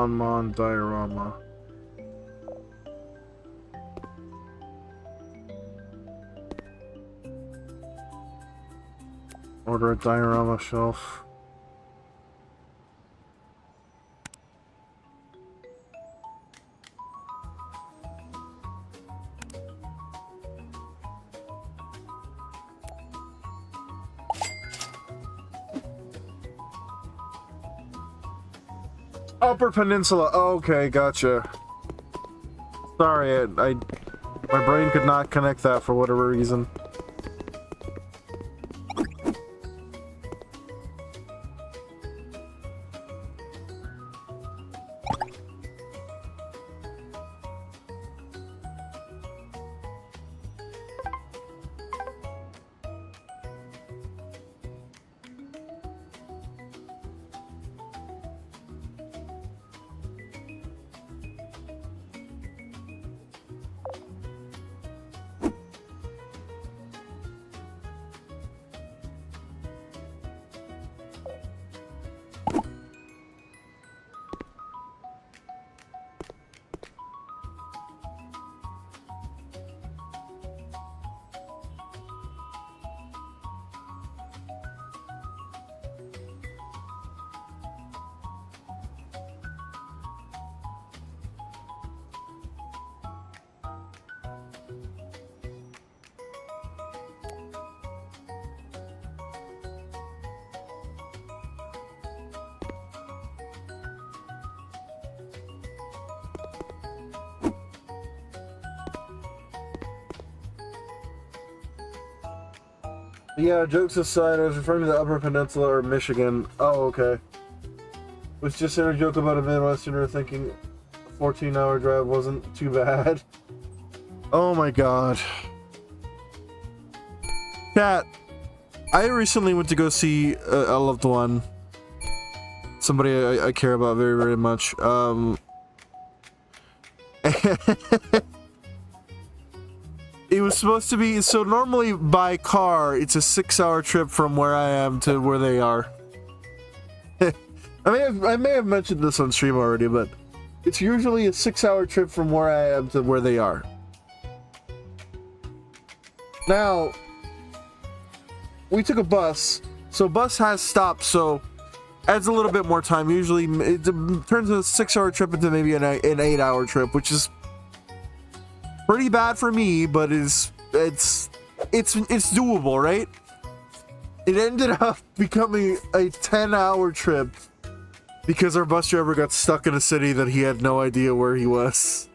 Mon diorama. Order a diorama shelf. Upper Peninsula. Okay, gotcha. Sorry, I my brain could not connect that for whatever reason. Yeah, jokes aside, I was referring to the Upper Peninsula or Michigan. Oh, okay. Was just in a joke about a Midwesterner thinking a 14-hour drive wasn't too bad. Oh my god. Chat, I recently went to go see a loved one. Somebody I care about very, very much. It was supposed to be, so normally by car, it's a 6-hour trip from where I am to where they are. I may have mentioned this on stream already, but it's usually a 6-hour trip from where I am to where they are. Now, we took a bus, so bus has stops, so adds a little bit more time. Usually, it turns a 6-hour trip into maybe an 8-hour trip, which is pretty bad for me, but it's doable, right? It ended up becoming a 10-hour trip because our bus driver got stuck in a city that he had no idea where he was.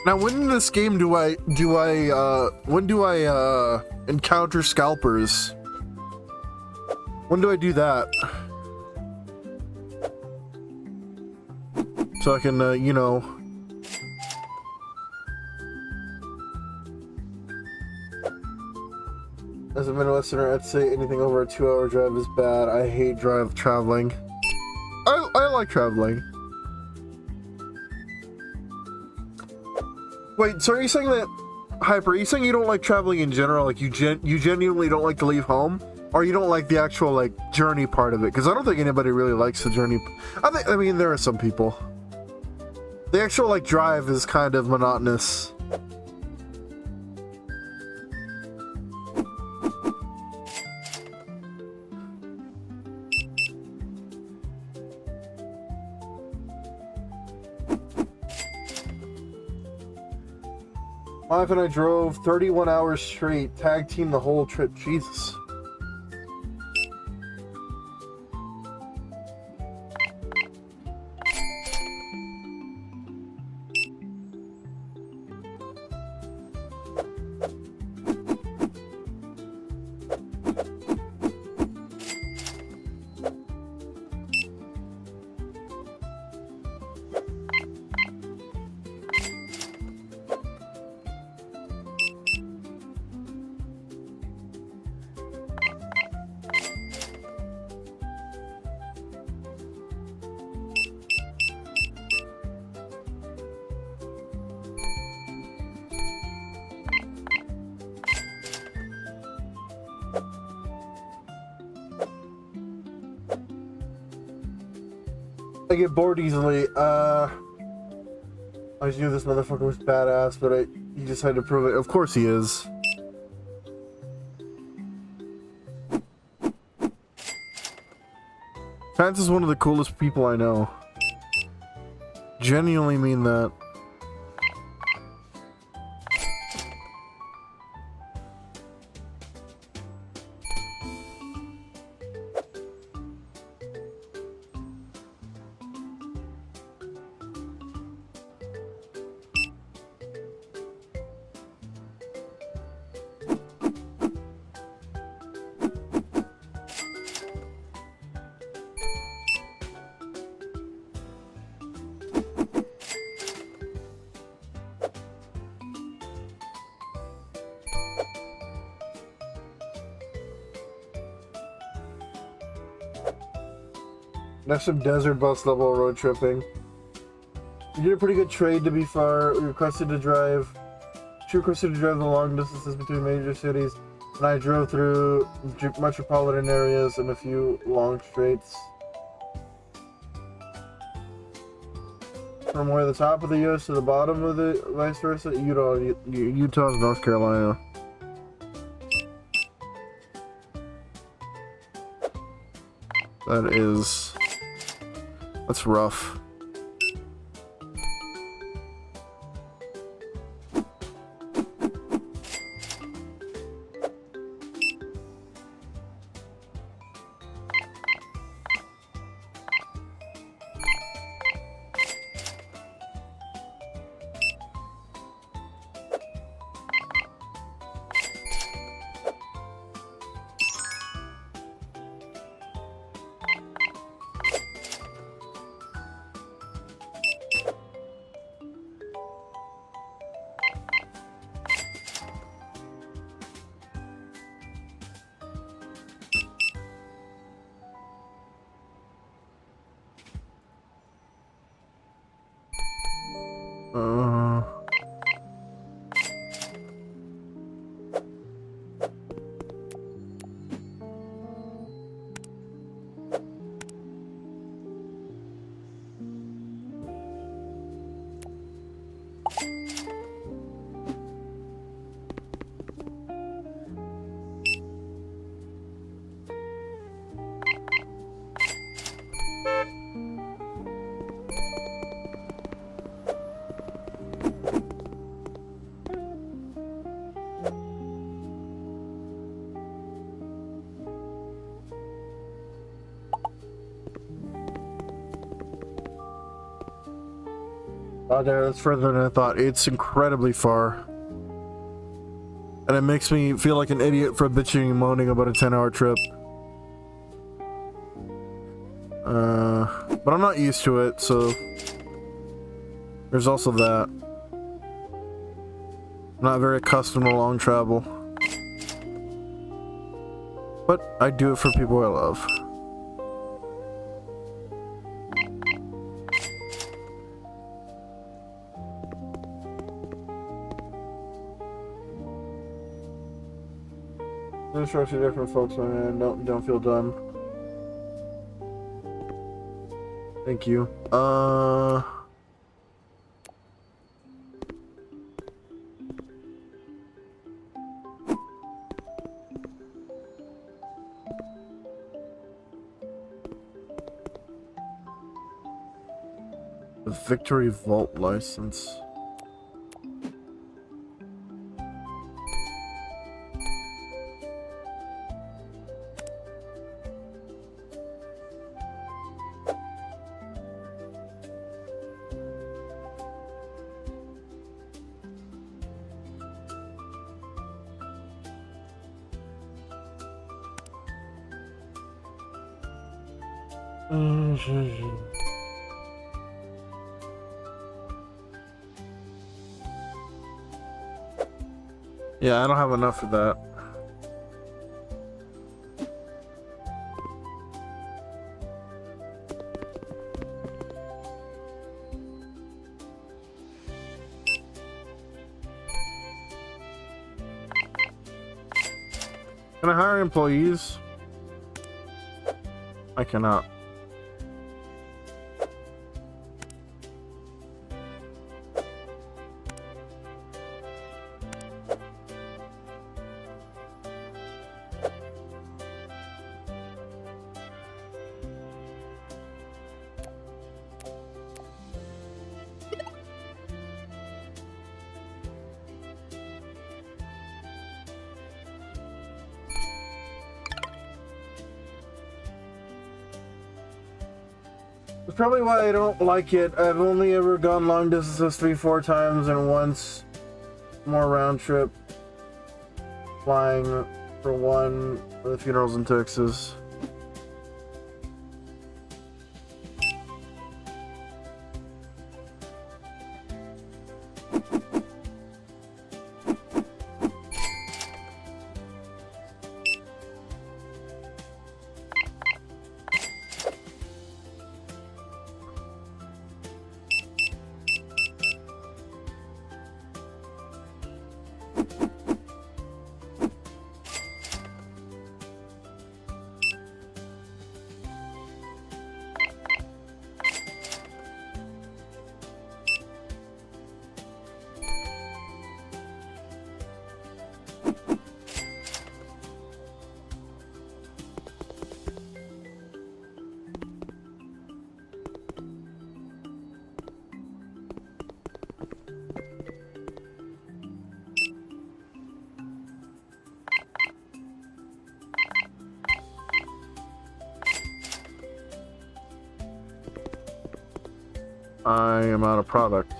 Now, when in this game do I encounter scalpers? When do I do that? So I can, you know. As a Midwesterner, I'd say anything over a 2-hour drive is bad. I hate traveling. I like traveling. Wait, so are you saying that, Hyper, are you saying you don't like traveling in general? Like, you genuinely don't like to leave home? Or you don't like the actual, like, journey part of it? Because I don't think anybody really likes the journey. I mean, there are some people. The actual, like, drive is kind of monotonous. My wife and I drove 31 hours straight, tag team the whole trip. Jesus. I get bored easily. I just knew this motherfucker was badass, but he decided to prove it. Of course he is. Vance is one of the coolest people I know. Genuinely mean that. That's some desert bus level road tripping. You did a pretty good trade to be fair. She requested to drive the long distances between major cities, and I drove through metropolitan areas and a few long straights. From where the top of the U.S. to the bottom of the vice versa, Utah, North Carolina. That's rough. Oh, there, that's further than I thought. It's incredibly far. And it makes me feel like an idiot for bitching and moaning about a 10-hour trip. But I'm not used to it, so... There's also that. I'm not very accustomed to long travel. But I do it for people I love. Instruction different folks, man. Don't feel dumb. Thank you. The Victory Vault license. Yeah, I don't have enough of that. Can I hire employees? I cannot. That's probably why I don't like it. I've only ever gone long distances 3-4 times, and once more round trip flying for one for the funerals in Texas. I am out of product.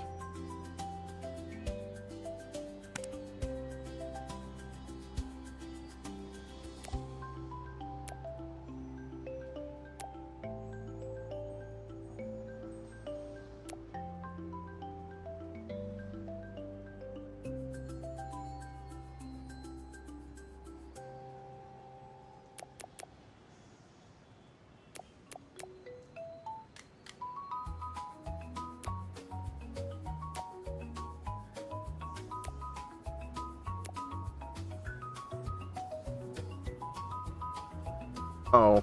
Oh.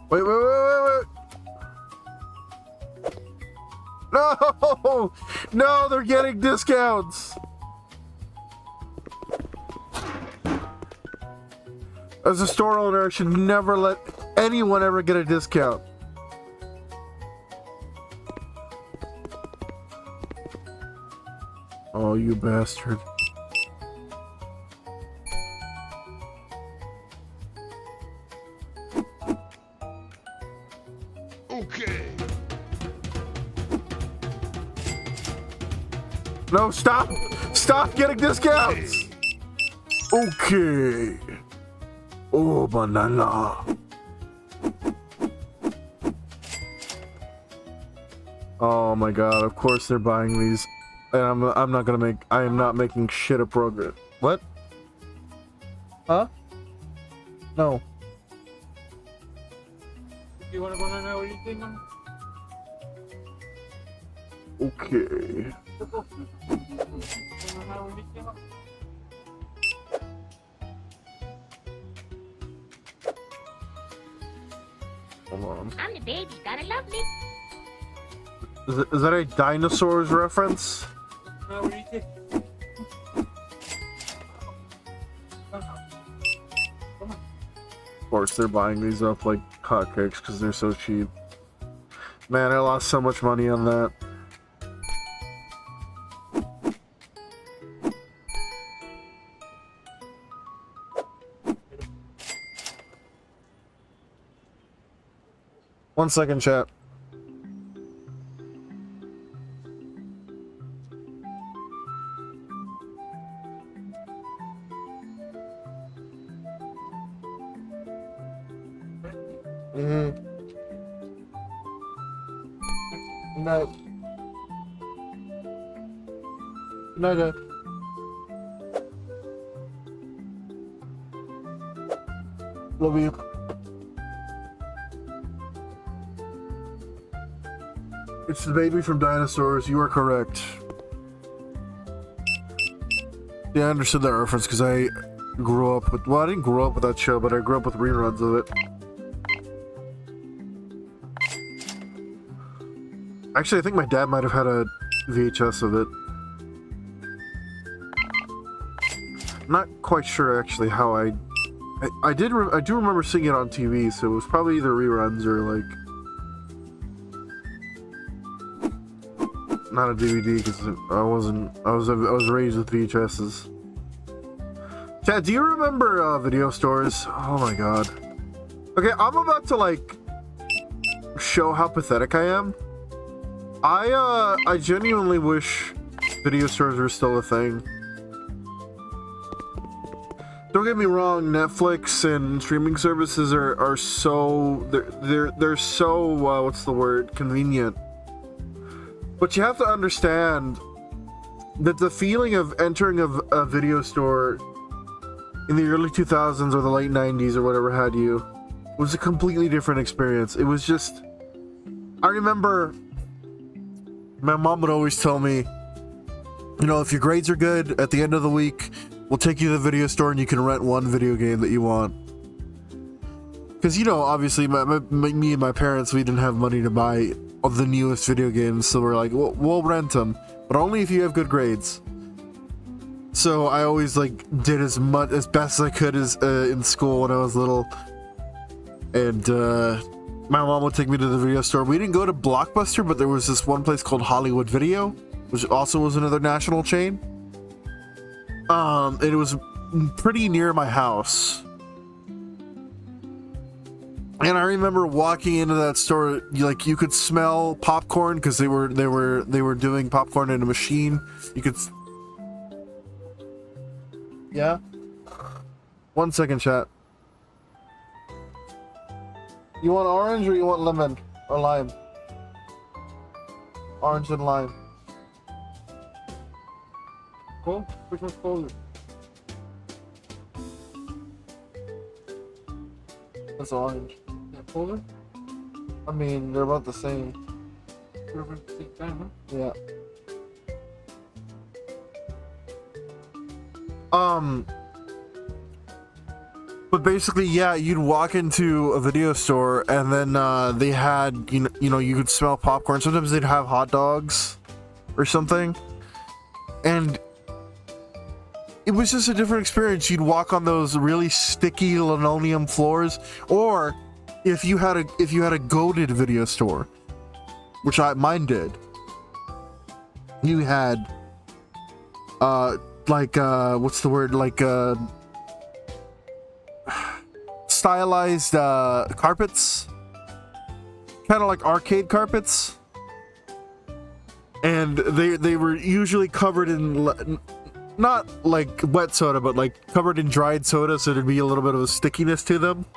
Wait, wait, wait, wait, wait. No! No, they're getting discounts! As a store owner, I should never let anyone ever get a discount. Oh, you bastard. Okay. No, stop! Stop getting discounts! Okay. Oh, banana. Oh my god, of course they're buying these. And I'm not gonna make, I am not making shit a progress. What? Huh? No. You wanna go now? What do you think, man? Okay. Hold on. I'm the baby, gotta love me. Is that a dinosaurs reference? Now, what do you think? Of course, they're buying these up like hotcakes because they're so cheap. Man, I lost so much money on that. One second, chat. No. No. Love you. It's the baby from Dinosaurs. You are correct. Yeah, I understood that reference because I grew up with. Well, I didn't grow up with that show, but I grew up with reruns of it. Actually, I think my dad might have had a VHS of it. I'm not quite sure actually how I do remember seeing it on TV, so it was probably either reruns or like not a DVD because I was raised with VHSs. Chad, do you remember video stores? Oh my god. Okay, I'm about to like show how pathetic I am. I genuinely wish video stores were still a thing. Don't get me wrong, Netflix and streaming services are so they're so what's the word, convenient. But you have to understand that the feeling of entering a video store in the early 2000s or the late 90s or whatever had you was a completely different experience. It was just, I remember my mom would always tell me, you know, if your grades are good at the end of the week, we'll take you to the video store and you can rent one video game that you want. Because, you know, obviously me and my parents, we didn't have money to buy the newest video games, so we're like, we'll rent them, but only if you have good grades. So I always like did as best as I could as in school when I was little, and my mom would take me to the video store. We didn't go to Blockbuster, but there was this one place called Hollywood Video, which also was another national chain. And it was pretty near my house. And I remember walking into that store, like you could smell popcorn because they were doing popcorn in a machine. You could. Yeah. 1 second, chat. You want orange or you want lemon or lime? Orange and lime. Cool? Which one's colder? That's orange. Yeah, colder? I mean, they're about the same. We're about the same time, huh? Yeah. But basically, yeah, you'd walk into a video store and then they had, you could smell popcorn. Sometimes they'd have hot dogs or something. And it was just a different experience. You'd walk on those really sticky linoleum floors, or if you had a goated video store, which mine did. You had what's the word, stylized carpets, kind of like arcade carpets, and they were usually covered in not like wet soda, but like covered in dried soda, so there'd be a little bit of a stickiness to them.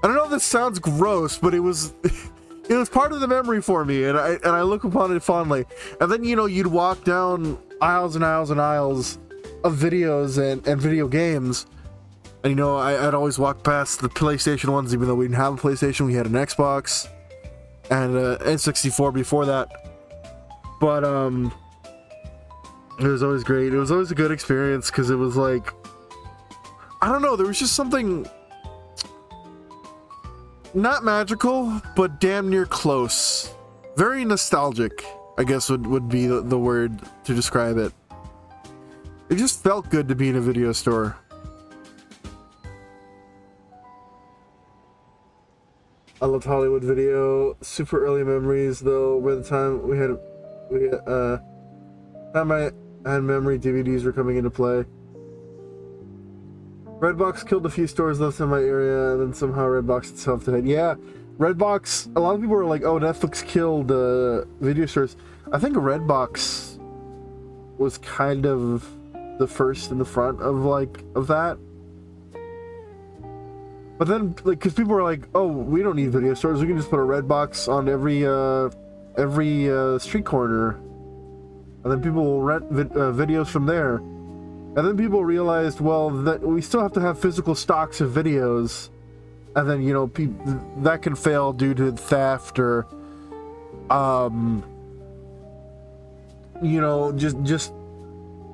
I don't know if this sounds gross, but it was it was part of the memory for me, and I look upon it fondly. And then you'd walk down aisles and aisles and aisles of videos and video games. And I'd always walk past the PlayStation ones, even though we didn't have a PlayStation. We had an Xbox and N64 before that. But it was always great. It was always a good experience because it was like, I don't know, there was just something not magical, but damn near close. Very nostalgic, I guess would be the word to describe it. It just felt good to be in a video store. I loved Hollywood Video. Super early memories, though. By the time I had memory, DVDs were coming into play. Redbox killed a few stores left in my area, and then somehow Redbox itself did. Yeah, Redbox. A lot of people were like, "Oh, Netflix killed video stores." I think Redbox was kind of the first in the front of that. But then, because people were like, "Oh, we don't need video stores. We can just put a Redbox on every street corner, and then people will rent videos from there." And then people realized, well, that we still have to have physical stocks of videos, and then that can fail due to theft or, just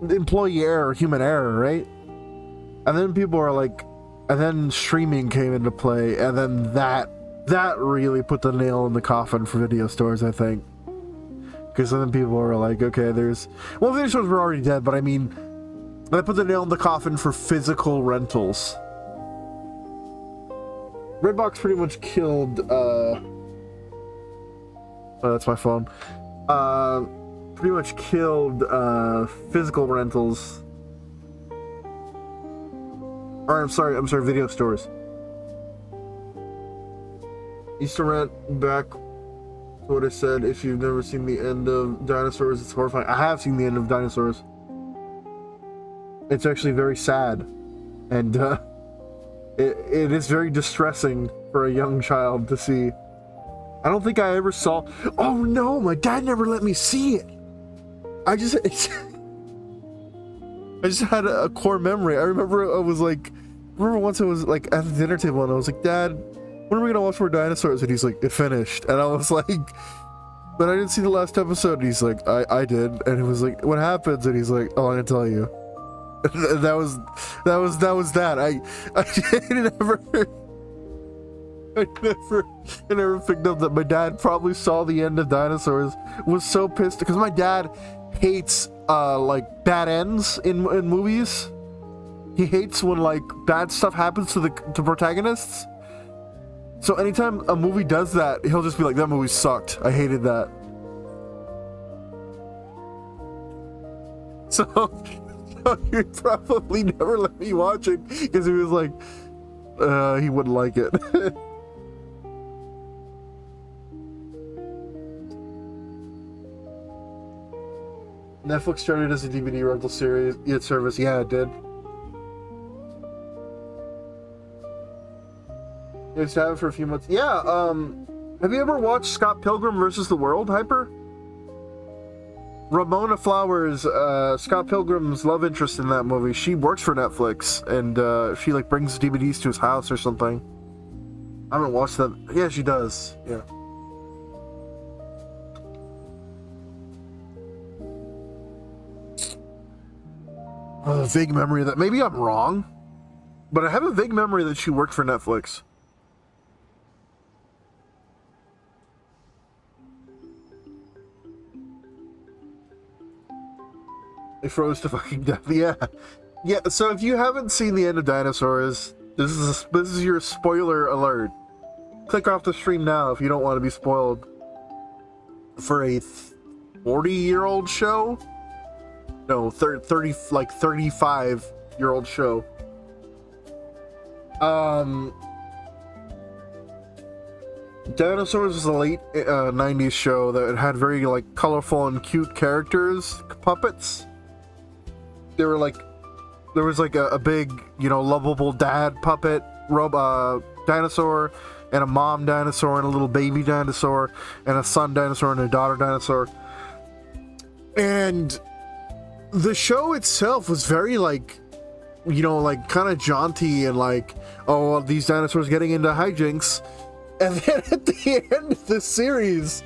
employee error, human error, right? And then people are like, and then streaming came into play, and then that really put the nail in the coffin for video stores, I think. Because then people were like, okay, video stores were already dead, but I mean, that put the nail in the coffin for physical rentals. Redbox pretty much killed, oh, that's my phone. Pretty much killed, physical rentals. Or, I'm sorry, video stores. Used to rent back to what I said, if you've never seen the end of Dinosaurs, it's horrifying. I have seen the end of Dinosaurs. It's actually very sad, and it is very distressing for a young child to see. I don't think I ever saw. Oh no, my dad never let me see it. I just had a core memory. I remember once I was like at the dinner table and I was like, "Dad, when are we gonna watch more dinosaurs?" And he's like, "It finished," and I was like, "But I didn't see the last episode." And he's like, I did," and it was like, "What happens?" And he's like, "Oh, I'm gonna tell you." That was that. I never picked up that my dad probably saw the end of Dinosaurs, was so pissed because my dad hates like bad ends in movies. He hates when like bad stuff happens to protagonists. So anytime a movie does that, he'll just be like, "That movie sucked. I hated that." So he'd probably never let me watch it because he was like, he wouldn't like it. Netflix started as a DVD rental service. Yeah, it did. They used to have it for a few months. Yeah, have you ever watched Scott Pilgrim versus the World, Hyper? Ramona Flowers, Scott Pilgrim's love interest in that movie, she works for Netflix, and she like brings DVDs to his house or something. I haven't watched that. Yeah, she does. Yeah. Vague memory of that. Maybe I'm wrong. but I have a vague memory that she worked for Netflix. They froze to fucking death. Yeah. Yeah, so if you haven't seen the end of Dinosaurs, this is your spoiler alert. Click off the stream now if you don't want to be spoiled for a 40-year-old show. No, 35-year-old show. Dinosaurs was a late 90s show that had very like colorful and cute characters, puppets. There was like a big, you know, lovable dad puppet dinosaur, and a mom dinosaur, and a little baby dinosaur, and a son dinosaur, and a daughter dinosaur. And the show itself was very like, you know, like kind of jaunty and like, oh, well, these dinosaurs getting into hijinks. And then at the end of the series,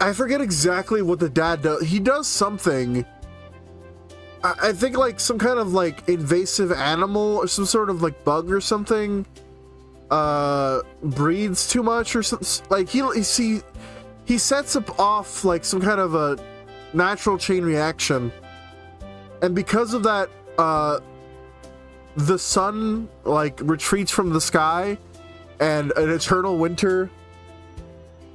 I forget exactly what the dad does. He does something. I think like some kind of like invasive animal or some sort of like bug or something breeds too much or something. Like he sets up off like some kind of a natural chain reaction, and because of that, the sun like retreats from the sky, and an eternal winter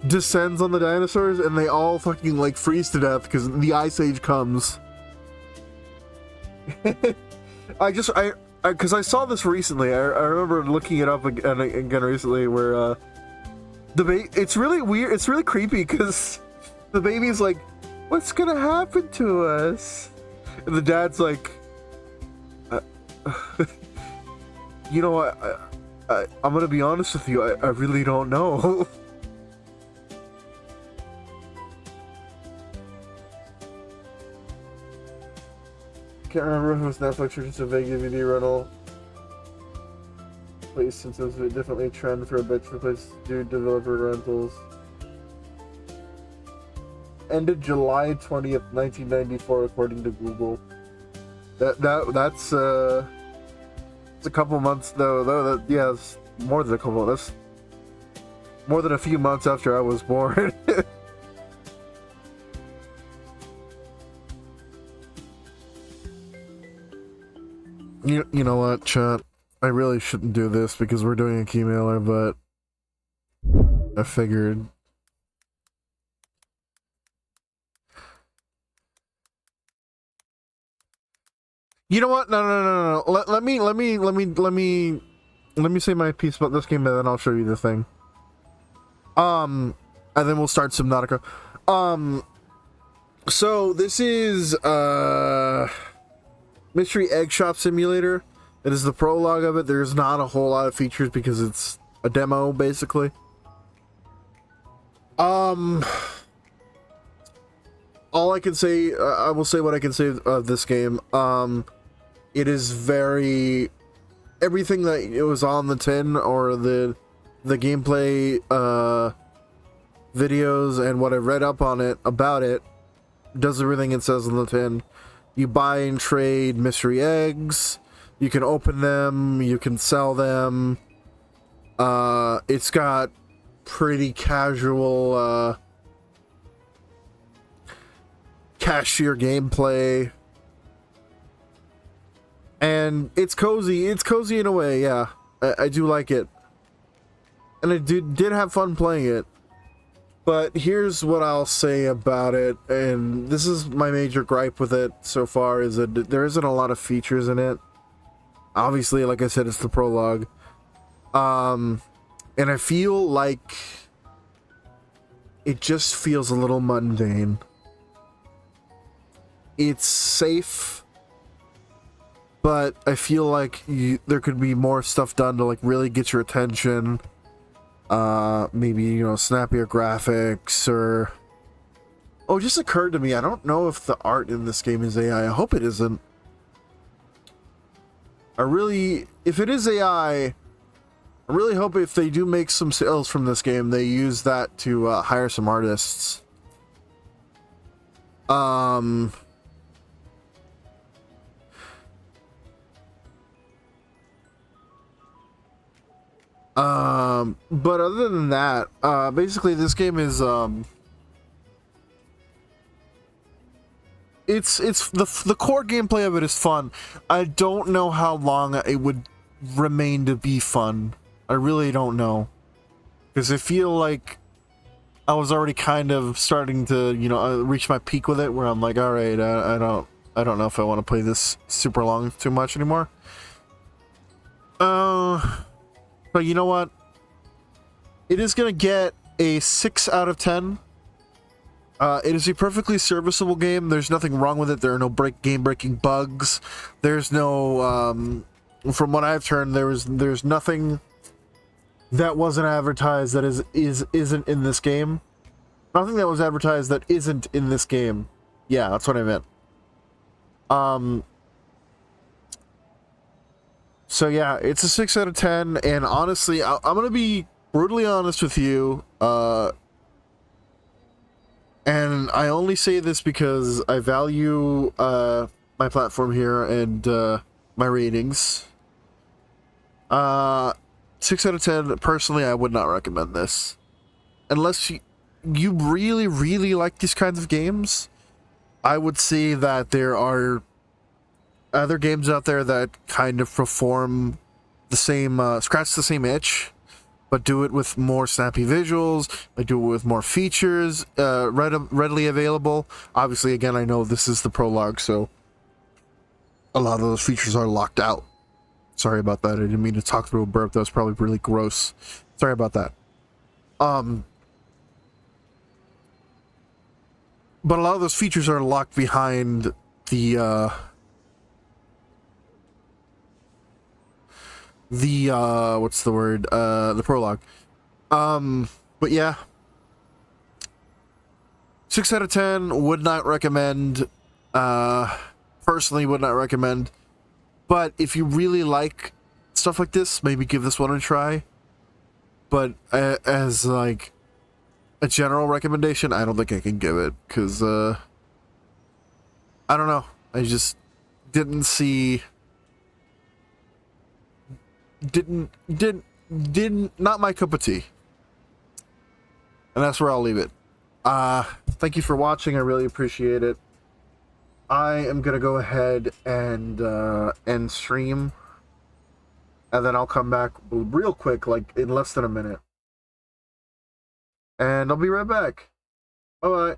descends on the dinosaurs, and they all fucking like freeze to death because the ice age comes. Because I saw this recently. I remember looking it up again recently, where it's really weird. It's really creepy because the baby's like, "What's gonna happen to us?" And the dad's like, "You know, I'm gonna be honest with you. I really don't know." Can't remember if it was Netflix or just a vague DVD rental. Place, since it was definitely a trend for a bit to replace developer rentals. Ended July 20th, 1994, according to Google. That's it's a couple months though. Yeah, it's more than a couple. That's more than a few months after I was born. You know what, chat? I really shouldn't do this because we're doing a key mailer, but I figured. You know what? No. Let me say my piece about this game, and then I'll show you the thing. And then we'll start Subnautica. So this is Mystery Egg Shop Simulator. It is the prologue of it. There's not a whole lot of features because it's a demo, basically. All I can say, I will say what I can say of this game. It is very everything that it was on the tin or the gameplay videos and what I read up on it about it does everything it says on the tin. You buy and trade mystery eggs. You can open them. You can sell them. It's got pretty casual cashier gameplay. And it's cozy. It's cozy in a way, yeah. I do like it. And I did have fun playing it. But here's what I'll say about it, and this is my major gripe with it so far, is that there isn't a lot of features in it. Obviously, like I said, it's the prologue. And I feel like it just feels a little mundane. It's safe, but I feel like there could be more stuff done to like really get your attention. Maybe, you know, snappier graphics, or oh, it just occurred to me, I don't know if the art in this game is AI. I hope it isn't. If it is AI, I really hope if they do make some sales from this game, they use that to hire some artists. But other than that, basically this game is it's the core gameplay of it is fun. I don't know how long it would remain to be fun. I really don't know, because I feel like I was already kind of starting to, you know, reach my peak with it, where I'm like, all right, I don't know if I want to play this super long too much anymore. But you know what? It is gonna get a 6 out of 10. It is a perfectly serviceable game. There's nothing wrong with it. There are no game-breaking bugs. There's no, from what I've heard, there's nothing that wasn't advertised that isn't in this game. Nothing that was advertised that isn't in this game. Yeah, that's what I meant. So yeah, it's a 6 out of 10, and honestly, I'm gonna be brutally honest with you. And I only say this because I value my platform here and my ratings. 6 out of 10. Personally, I would not recommend this unless you really, really like these kinds of games. I would say that there are other games out there that kind of perform the same, scratch the same itch, but do it with more snappy visuals, they do it with more features, readily available. Obviously, again, I know this is the prologue, so a lot of those features are locked out. Sorry about that. I didn't mean to talk through a burp. That was probably really gross. Sorry about that. But a lot of those features are locked behind the what's the word? The prologue. But yeah. 6 out of 10, would not recommend. Personally would not recommend. But if you really like stuff like this, maybe give this one a try. But as like a general recommendation, I don't think I can give it, because I don't know. I just didn't see. Not my cup of tea. And that's where I'll leave it. Thank you for watching. I really appreciate it. I am gonna go ahead and end stream, and then I'll come back real quick, like in less than a minute, and I'll be right back. Bye bye.